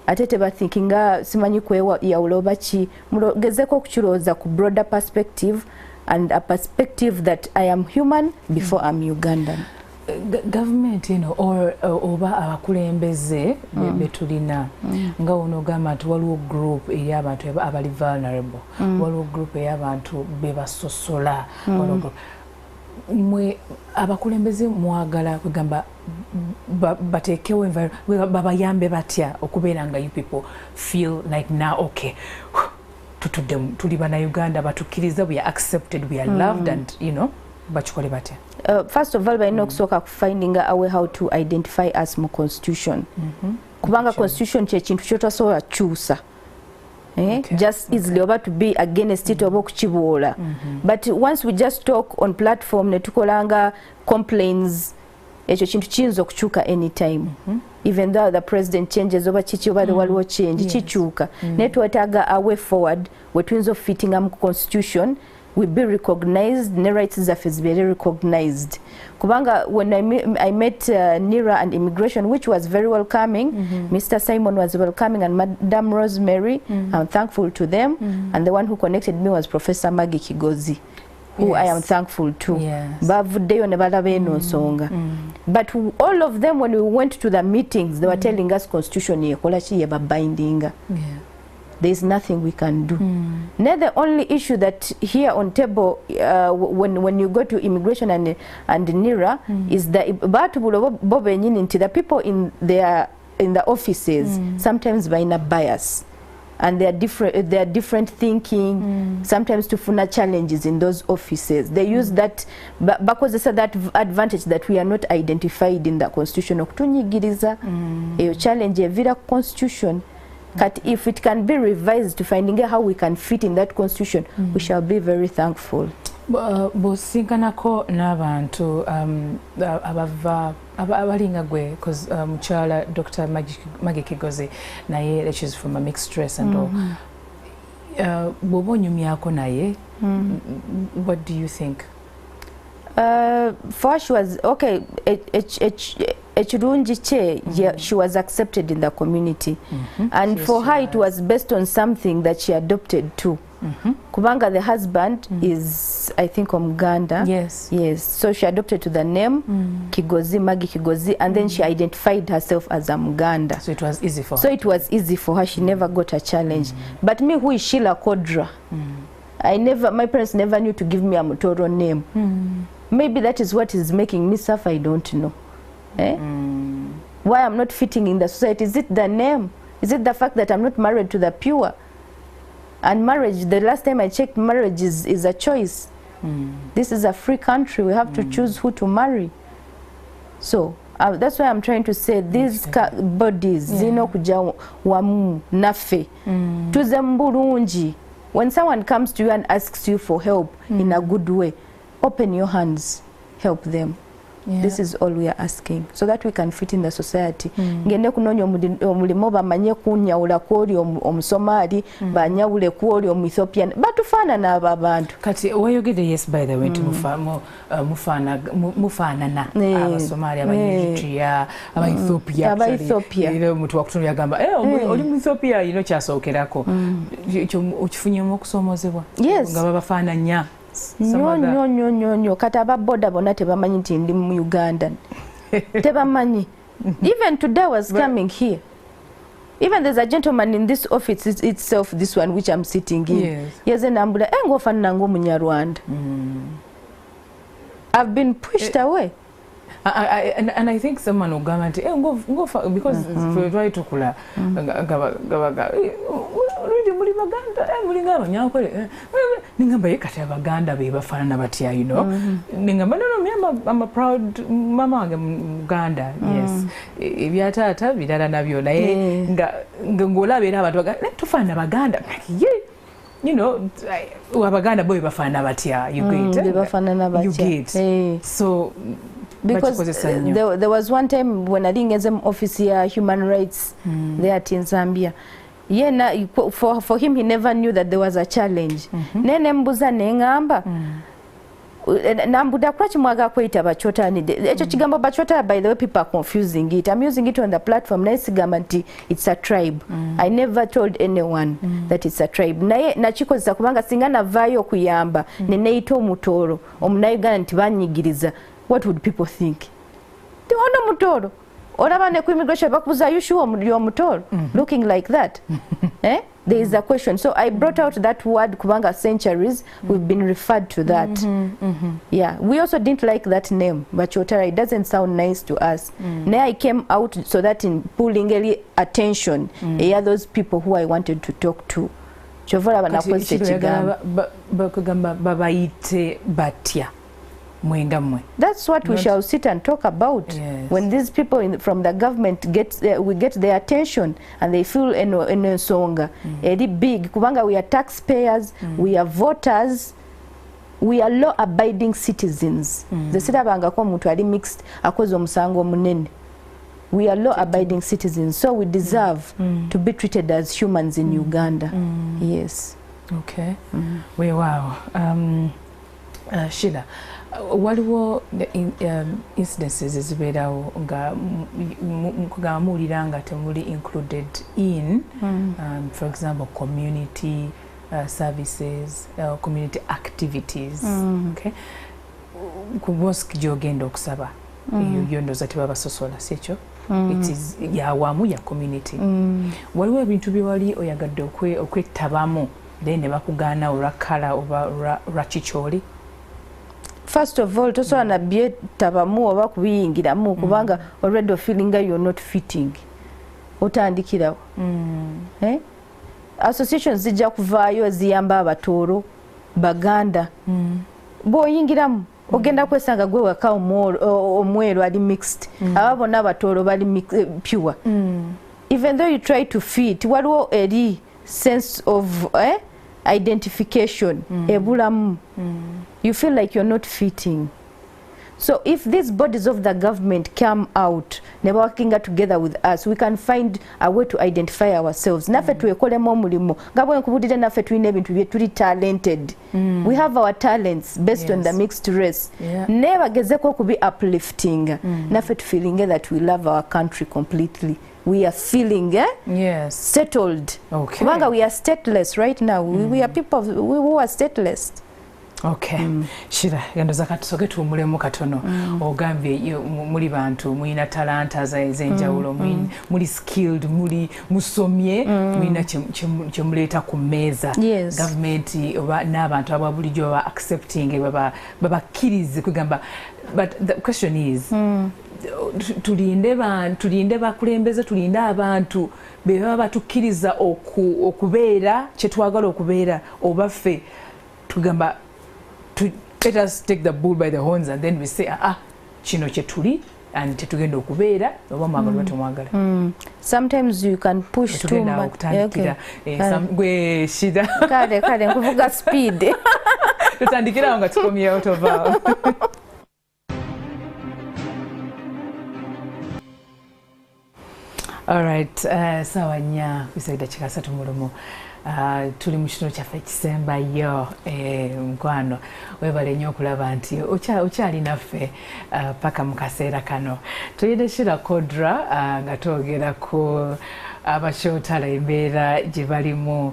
Ate tebathinkinga simanyi kwewa yawula oba ki gezeko okukiroza ku broader perspective and a perspective that I am human before I'm Ugandan. Government or oba abakulembeze betulina nga onogamba nti waliwo group ey'abantu abali vulnerable waliwo group ey'abantu bebasosola mwe abakulembeze mwagala kugamba batekewo babayambe batya okubeera nga you people feel like now okay tuli bana Uganda batukkiriza we are accepted we are loved and bakikole batya? First of all balina okusooka finding a way how to identify us mu constitution kubanga constitution kyekintu kyotasobola kyusa just easily oba to be against it oba okukiboola but once we just talk on platform netukolanga complaints ekyo kintu kiyinza okukyuka anytime even though the president changes oba kiki oba waliwo change kikyuka naye twetaaga a way forward we tuyinza okufittinga mu constitution we be recognized ne rights zaffe zibeere recognized kubanga when I met NIRA and immigration which was very welcoming Mr. Simon was welcoming and Madam Rosemary I'm thankful to them and the one who connected me was Professor Maggie Kigozi who I am thankful to. Bavuddeyo ne balaba eno nsonga. But all of them when we went to the meetings they were telling us constitution yekola ki yeba binding. There is nothing we can do. Now the only issue that here on table when you go to immigration and NIRA is that the people in the offices sometimes by a bias. And they are different thinking, sometimes to funa challenges in those offices. They use that because they said that advantage that we are not identified in the constitution. Okutunyigiriza eyo challenge evira constitution. But if it can be revised to finding out how we can fit in that constitution, we shall be very thankful. Bosinkanako n'abantu abalinga gwe because mukyala Dr. Maggie Kigozi naye she's from a mixed race and all. Bwoba onyumyako naye, what do you think? For she was okay. She was accepted in the community, and for her it was based on something that she adopted too. Kubanga the husband is I think Omuganda. Yes. So she adopted to the name Kigozi, Maggie Kigozi, and then she identified herself as a Muganda. So it was easy for her. So it was easy for her. She never got a challenge. But me, who is Sheila Kodra? My parents never knew to give me a Mutoro name. Maybe that is what is making me suffer. I don't know. Why I'm not fitting in the society? Is it the name? Is it the fact that I'm not married to the pure? And marriage, the last time I checked, marriage is a choice. This is a free country. We have to choose who to marry. So that's why I'm trying to say these bodies, zino kuja wamu nafe. Tuzembulunji. When someone comes to you and asks you for help in a good way, open your hands, help them. This is all we are asking, so that we can fit in the society. Ngende kunonya omulimo bamanye kunyawula kwoli omusomali banyawule kwoli omethiopian batufana n'aba bantu kati wayogede yes by the way mufanana abasomali abanyeritria abaethiopia ile mtu wakutundu yagamba oli mu Ethiopia ino kyasookerako okifunyemu okusomozebwa nga babafananya Nyo kati ababoda bonna tebamanyi nti ndi mu Uganda tebamanyi. Even today I was coming here, even there's a gentleman in this office itself, this one which I'm sitting in, nambula ngofanana ng'Omunyarwanda. I've been pushed away. And I think someone will come and go because for try to kula really muri baganda muri ngaba nyakole ningamba yekata baganda be bafanana batya you know ningamba no I'm a proud mama wange Muganda yes ebyatata bidala nabyo naye ngolabera abantu baganda tufana baganda you know abaganda boy bafana batya you get so because there was one time when I didn't get them office here human rights there in Zambia. For him he never knew that there was a challenge. Nene mbuza nengamba nambuda kwachi mwaga kwita abachotala ekyo kigambo abachotala by the way people are confusing it. I'm using it on the platform na isigamba nti it's a tribe. I never told anyone that it's a tribe. Naye nakikozesa kubanga singa navaayo okuyamba neneeyita omutoro omunayuganda nti banyigiriza. What would people think? They want a mutoro. Olaba ne ku immigration bakubuza you sure you're mutoro looking like that. There is a question. So I brought out that word kubanga centuries we've been referred to that. Yeah, we also didn't like that name Bachotara. It doesn't sound nice to us. Now I came out so that in pulling attention those people who I wanted to talk to. Chovola banakwese chigamba bakugamba babayite batya. That's what we shall sit and talk about. When these people from the government we get their attention and they feel in songa big kubanga we are taxpayers, we are voters. we are law abiding citizens. The sirabangako omuntu ali mixed akoze omusango munene. We are law abiding citizens, so we deserve to be treated as humans in Uganda. Yes. Okay. Wow. Sheila, waliwo incidences ezibeerawo nga muwulira nga temuli included in, for example, community services, community activities. Okay. Kuboski gyogenda okusaba eyo ndoza tebabasosola si ekyo? It is yawamu ya community. Waliwo ebintu byewali oyagadde okwetabamu then ne bakugaana olwa kala oba lwa kikyoli? First of all, tosobola na byetabamu oba kubiyingiramu kubanga already feeling nga you're not fitting. Otandikirawo. Associations zijja kuvaayo ziyamba abatooro baganda. Bw'oyingiramu ogenda kwesanga gwe waka omweru ali mixed. Aba bonna abatooro bali pure. Even though you try to fit, waliwo eri sense of identification ebulamu. You feel like you're not fitting. So if these bodies of the government come out, never working together with us, we can find a way to identify ourselves. Nafe tuekolemu omulimo. Ngabwe nkubudire nafe tulina ebintu bye tuli talented. We have our talents based on the mixed race. Never gezeko kubi uplifting. Nafe tu feeling that we love our country completely. We are feeling settled. Okay. Kubanga we are stateless right now. We are people who are stateless. Okay. Shira, yandoza katusoke tuwumulemu katono. Ogambye muli bantu, mulina talanta z'enjawulo, muli skilled, muli musomye, mulina kyemuleeta ku mmeeza. Government n'abantu ababulijjo baba accepting, babakkirize kugamba. But the question is, tulinde bakulembeze, tulinde abantu beba batukkiriza okubeera kyetwagala okubeera, oba ffe tugamba let us take the bull by the horns and then we say kino kyetuli and tetugenda okubeera oba mwagala temwagala. Sometimes you can push too much. Gwe shida kale nkuvuga speed tutandikirawo nga tukomye out of all right. Sawa nnya bisaida kikasatu mulumu. Tuli mu kino kyaffe ekisembayo nkwano webale nnyo okulaba nti okyali naffe paka mu kaseera kano. Tuyina Shira Kodra nga twogera ku abachotala embeera gye balimu.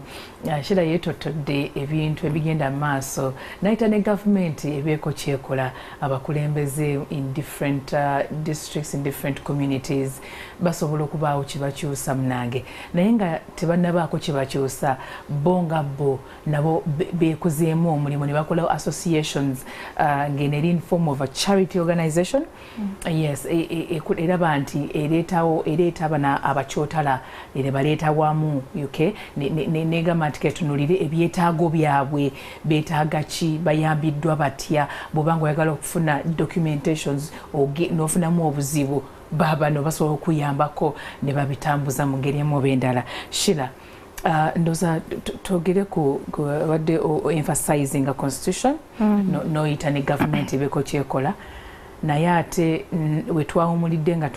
Shira yeetotodde ebintu ebigenda mu maaso nayita ne gavumenti ebeeko kyekola abakulembeze in different districts, in different communities basobola okubaawo kibakyusa munange naye nga tebannabaako kibakyusa bo nga bo nabo beekozeemu omulimu ne bakola associations ng'eneri in form of a charity organization. Yes, eraba nti ereeta bana abachotala baleeta wamu UK negamba nti ketunulire ebyetaago byabwe beetaaga ki bayambiddwa batya bw'obanga oyagala okufuna documentations n'ofunamu obuzibu baabano basobola okuyambako ne babitambuza mu ngeri emu oba endala. Shira, ndoza togere ku wadde emphasizing a constitution noyita ne government ebeeko kyekola naye ate we twawumulidde nga